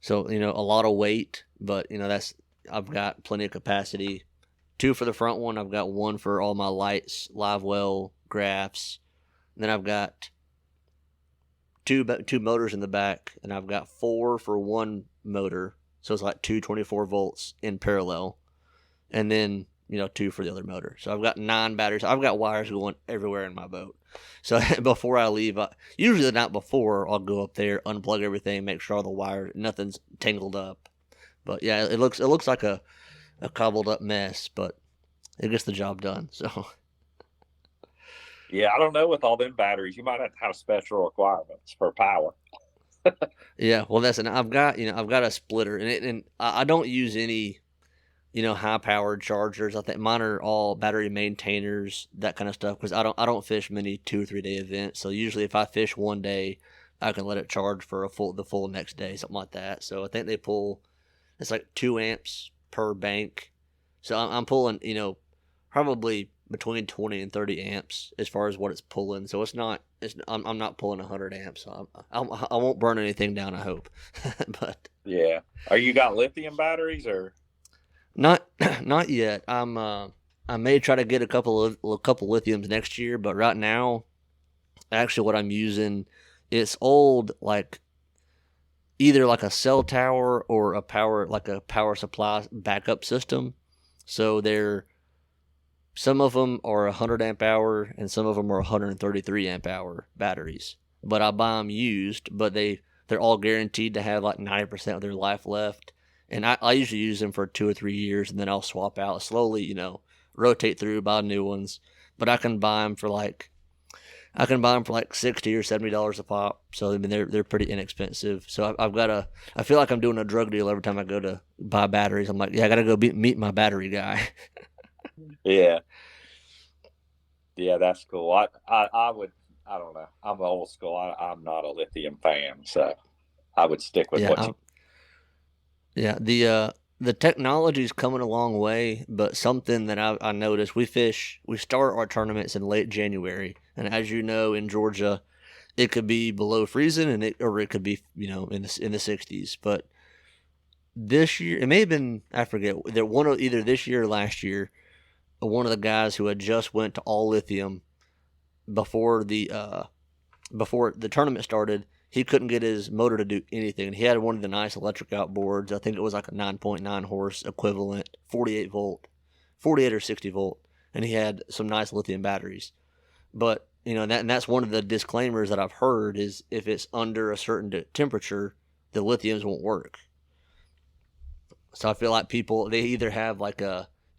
So a lot of weight, but that's I've got plenty of capacity. 2 for the front one. I've got 1 for all my lights, live well, graphs. And then I've got two motors in the back, and I've got 4 for one motor. So it's like 2 24 volts in parallel, and then 2 for the other motor. So I've got 9 batteries. I've got wires going everywhere in my boat. So before I leave, usually the night before, I'll go up there, unplug everything, make sure all the wires, nothing's tangled up. But yeah, it looks like a cobbled up mess, but it gets the job done. So Yeah, I don't know with all them batteries, you might have to have special requirements for power. yeah, well I've got a splitter, and I don't use any high powered chargers. I think mine are all battery maintainers, that kind of stuff, because I don't fish many 2 or 3 day events. So usually if I fish one day, I can let it charge for the full next day, something like that. So I think they pull, it's like 2 amps per bank. So I'm pulling probably between 20 and 30 amps as far as what it's pulling. So I'm not pulling 100 amps. So I won't burn anything down, I hope. But Yeah. Are you got lithium batteries or? not not yet. I may try to get a couple lithiums next year, but right now, actually, what I'm using, it's old, like either like a cell tower or a power supply backup system. So some of them are 100 amp hour and some of them are 133 amp hour batteries. But I buy them used, but they're all guaranteed to have like 90% of their life left. And I usually use them for 2 or 3 years, and then I'll swap out slowly, rotate through, buy new ones. But I can buy them for like $60 or $70 a pop. So I mean they're pretty inexpensive. So I feel like I'm doing a drug deal every time I go to buy batteries. I'm like, yeah, I gotta go meet my battery guy. Yeah. Yeah, that's cool. I would, I don't know. I'm old school. I'm not a lithium fan, so I would stick with what Yeah, you. yeah. The technology's coming a long way, but something that I noticed, we start our tournaments in late January, and as you know, in Georgia, it could be below freezing, or it could be in the 60s. But this year, it may have been, I forget, either this year or last year, one of the guys who had just went to all lithium before the tournament started, he couldn't get his motor to do anything. He had one of the nice electric outboards. I think it was like a 9.9 horse equivalent, 48 or 60 volt, and he had some nice lithium batteries. But that's one of the disclaimers that I've heard is if it's under a certain temperature, the lithiums won't work. So I feel like people, they either have like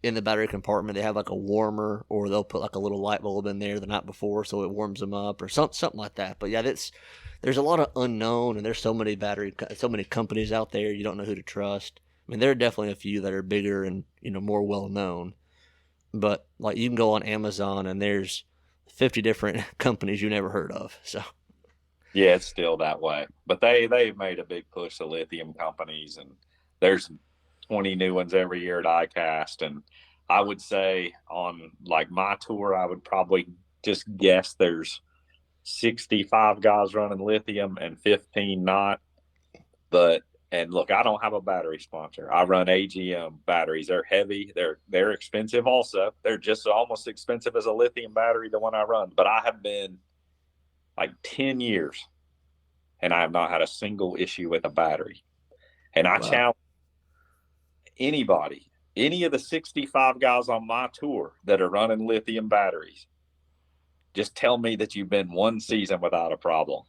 in the battery compartment, they have like a warmer, or they'll put like a little light bulb in there the night before so it warms them up, or something like that. But yeah, there's a lot of unknown, and there's so many companies out there, you don't know who to trust. I mean, there are definitely a few that are bigger and more well known, but like you can go on Amazon and there's 50 different companies you never heard of. So Yeah, it's still that way. But they've made a big push to lithium companies, and there's 20 new ones every year at ICAST. And I would say on like my tour, I would probably just guess there's 65 guys running lithium and 15 not. And look, I don't have a battery sponsor. I run AGM batteries. They're heavy. They're expensive also. They're just almost expensive as a lithium battery, the one I run. But I have been like 10 years and I have not had a single issue with a battery. And I wow. challenge anybody, any of the 65 guys on my tour that are running lithium batteries, just tell me that you've been one season without a problem.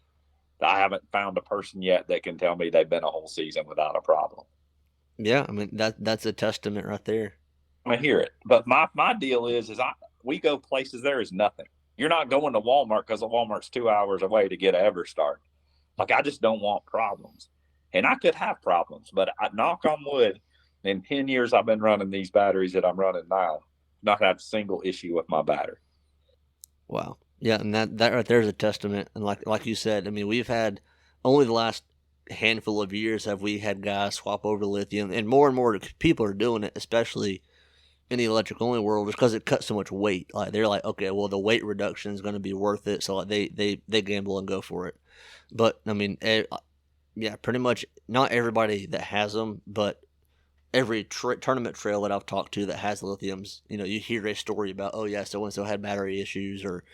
I haven't found a person yet that can tell me they've been a whole season without a problem. Yeah, I mean that's a testament right there. I hear it, but my deal is we go places there is nothing. You're not going to Walmart because Walmart's 2 hours away to get an Everstart. Like, I just don't want problems. And I could have problems, but I knock on wood, in 10 years I've been running these batteries that I'm running now, not had a single issue with my battery. Wow. Yeah, and that right there is a testament. And like you said, I mean, we've had only the last handful of years have we had guys swap over to lithium, and more people are doing it, especially in the electric only world, just because it cuts so much weight. Like they're like, okay, well the weight reduction is going to be worth it, so like they gamble and go for it. But I mean, yeah, pretty much not everybody that has them, but every tournament trail that I've talked to that has lithiums, you hear a story about, oh yeah, so and so had battery issues, or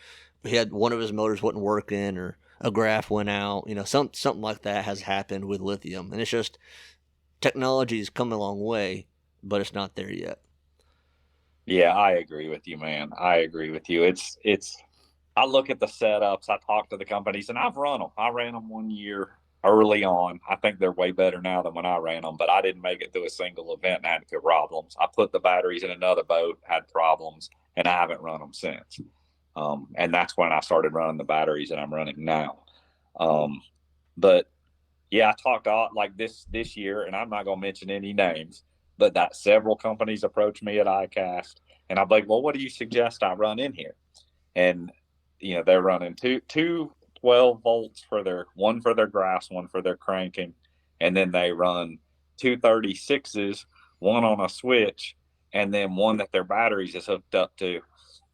he had one of his motors wasn't working, or a graph went out. Something like that has happened with lithium, and it's just technology's come a long way, but it's not there yet. Yeah, I agree with you, man. I agree with you. I look at the setups, I talk to the companies, and I've run them. I ran them 1 year early on. I think they're way better now than when I ran them, but I didn't make it through a single event and had problems. I put the batteries in another boat, had problems, and I haven't run them since. And that's when I started running the batteries that I'm running now. But yeah, I talked like this year, and I'm not going to mention any names, but that several companies approached me at ICAST, and I'm like, well, what do you suggest I run in here? And they're running two 12 volts one for their grass, one for their cranking, and then they run 236s, one on a switch, and then one that their batteries is hooked up to.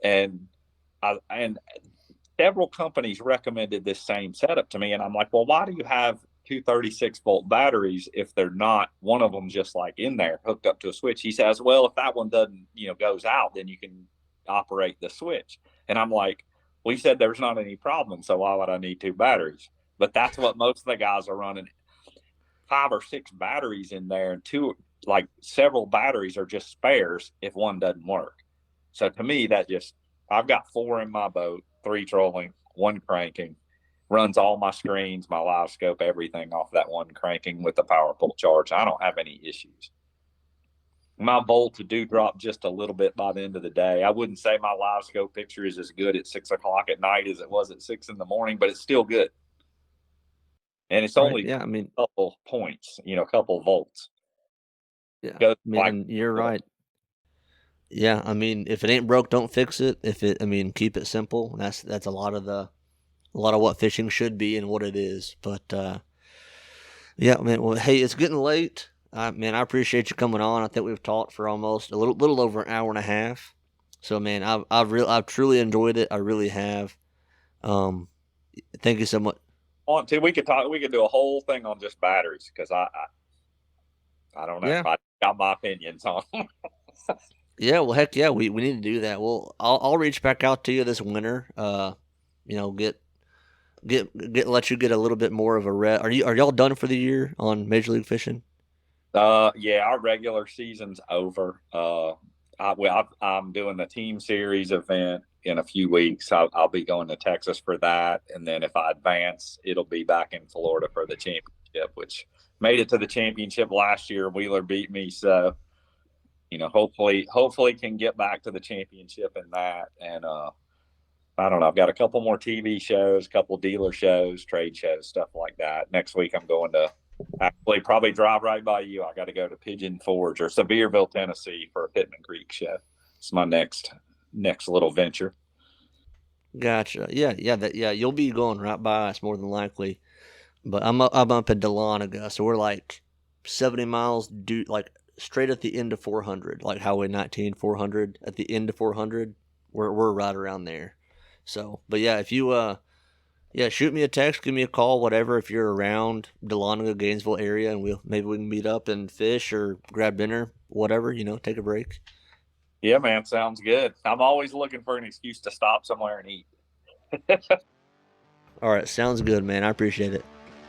And several companies recommended this same setup to me, and I'm like, well, why do you have 236-volt batteries if they're not one of them just like in there hooked up to a switch? He says, well, if that one doesn't goes out, then you can operate the switch. And I'm like, well, he said there's not any problem, so why would I need two batteries? But that's what most of the guys are running, 5 or 6 batteries in there, and several batteries are just spares if one doesn't work. So to me, I've got 4 in my boat, 3 trolling, 1 cranking, runs all my screens, my live scope, everything off that 1 cranking with the power pull charge. I don't have any issues. My volts do drop just a little bit by the end of the day. I wouldn't say my live scope picture is as good at 6 o'clock at night as it was at 6 in the morning, but it's still good. And it's only I mean, a couple points, a couple volts. yeah, I mean, and you're right. Yeah, I mean, if it ain't broke, don't fix it. Keep it simple. That's a lot of what fishing should be and what it is. But yeah, man. Well, hey, it's getting late. Man, I appreciate you coming on. I think we've talked for almost a little over an hour and a half. So, man, I've truly enjoyed it. I really have. Thank you so much. Want to? We could do a whole thing on just batteries, because I don't know. Yeah. I got my opinions on them. Yeah, well, heck yeah, we need to do that. Well, I'll reach back out to you this winter. Let you get a little bit more of a rest. Are y'all done for the year on Major League Fishing? Yeah, our regular season's over. I'm doing the team series event in a few weeks. I'll be going to Texas for that, and then if I advance, it'll be back in Florida for the championship, which made it to the championship last year. Wheeler beat me, so hopefully can get back to the championship in that. And I don't know. I've got a couple more TV shows, a couple dealer shows, trade shows, stuff like that. Next week, I'm going to actually probably drive right by you. I got to go to Pigeon Forge or Sevierville, Tennessee for a Pittman Creek show. It's my next little venture. Gotcha. Yeah. You'll be going right by us more than likely. But I'm up in Dahlonega, so we're like 70 miles like straight at the end of 400, like Highway 19, 400 at the end of 400. We're right around there. So, but yeah, if you shoot me a text, give me a call, whatever. If you're around Dahlonega, Gainesville area, and maybe we can meet up and fish or grab dinner, whatever. Take a break. Yeah, man, sounds good. I'm always looking for an excuse to stop somewhere and eat. All right, sounds good, man. I appreciate it.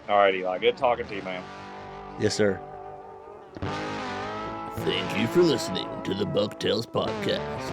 All right, Eli. Good talking to you, man. Yes, sir. Thank you for listening to the Bucktails Podcast.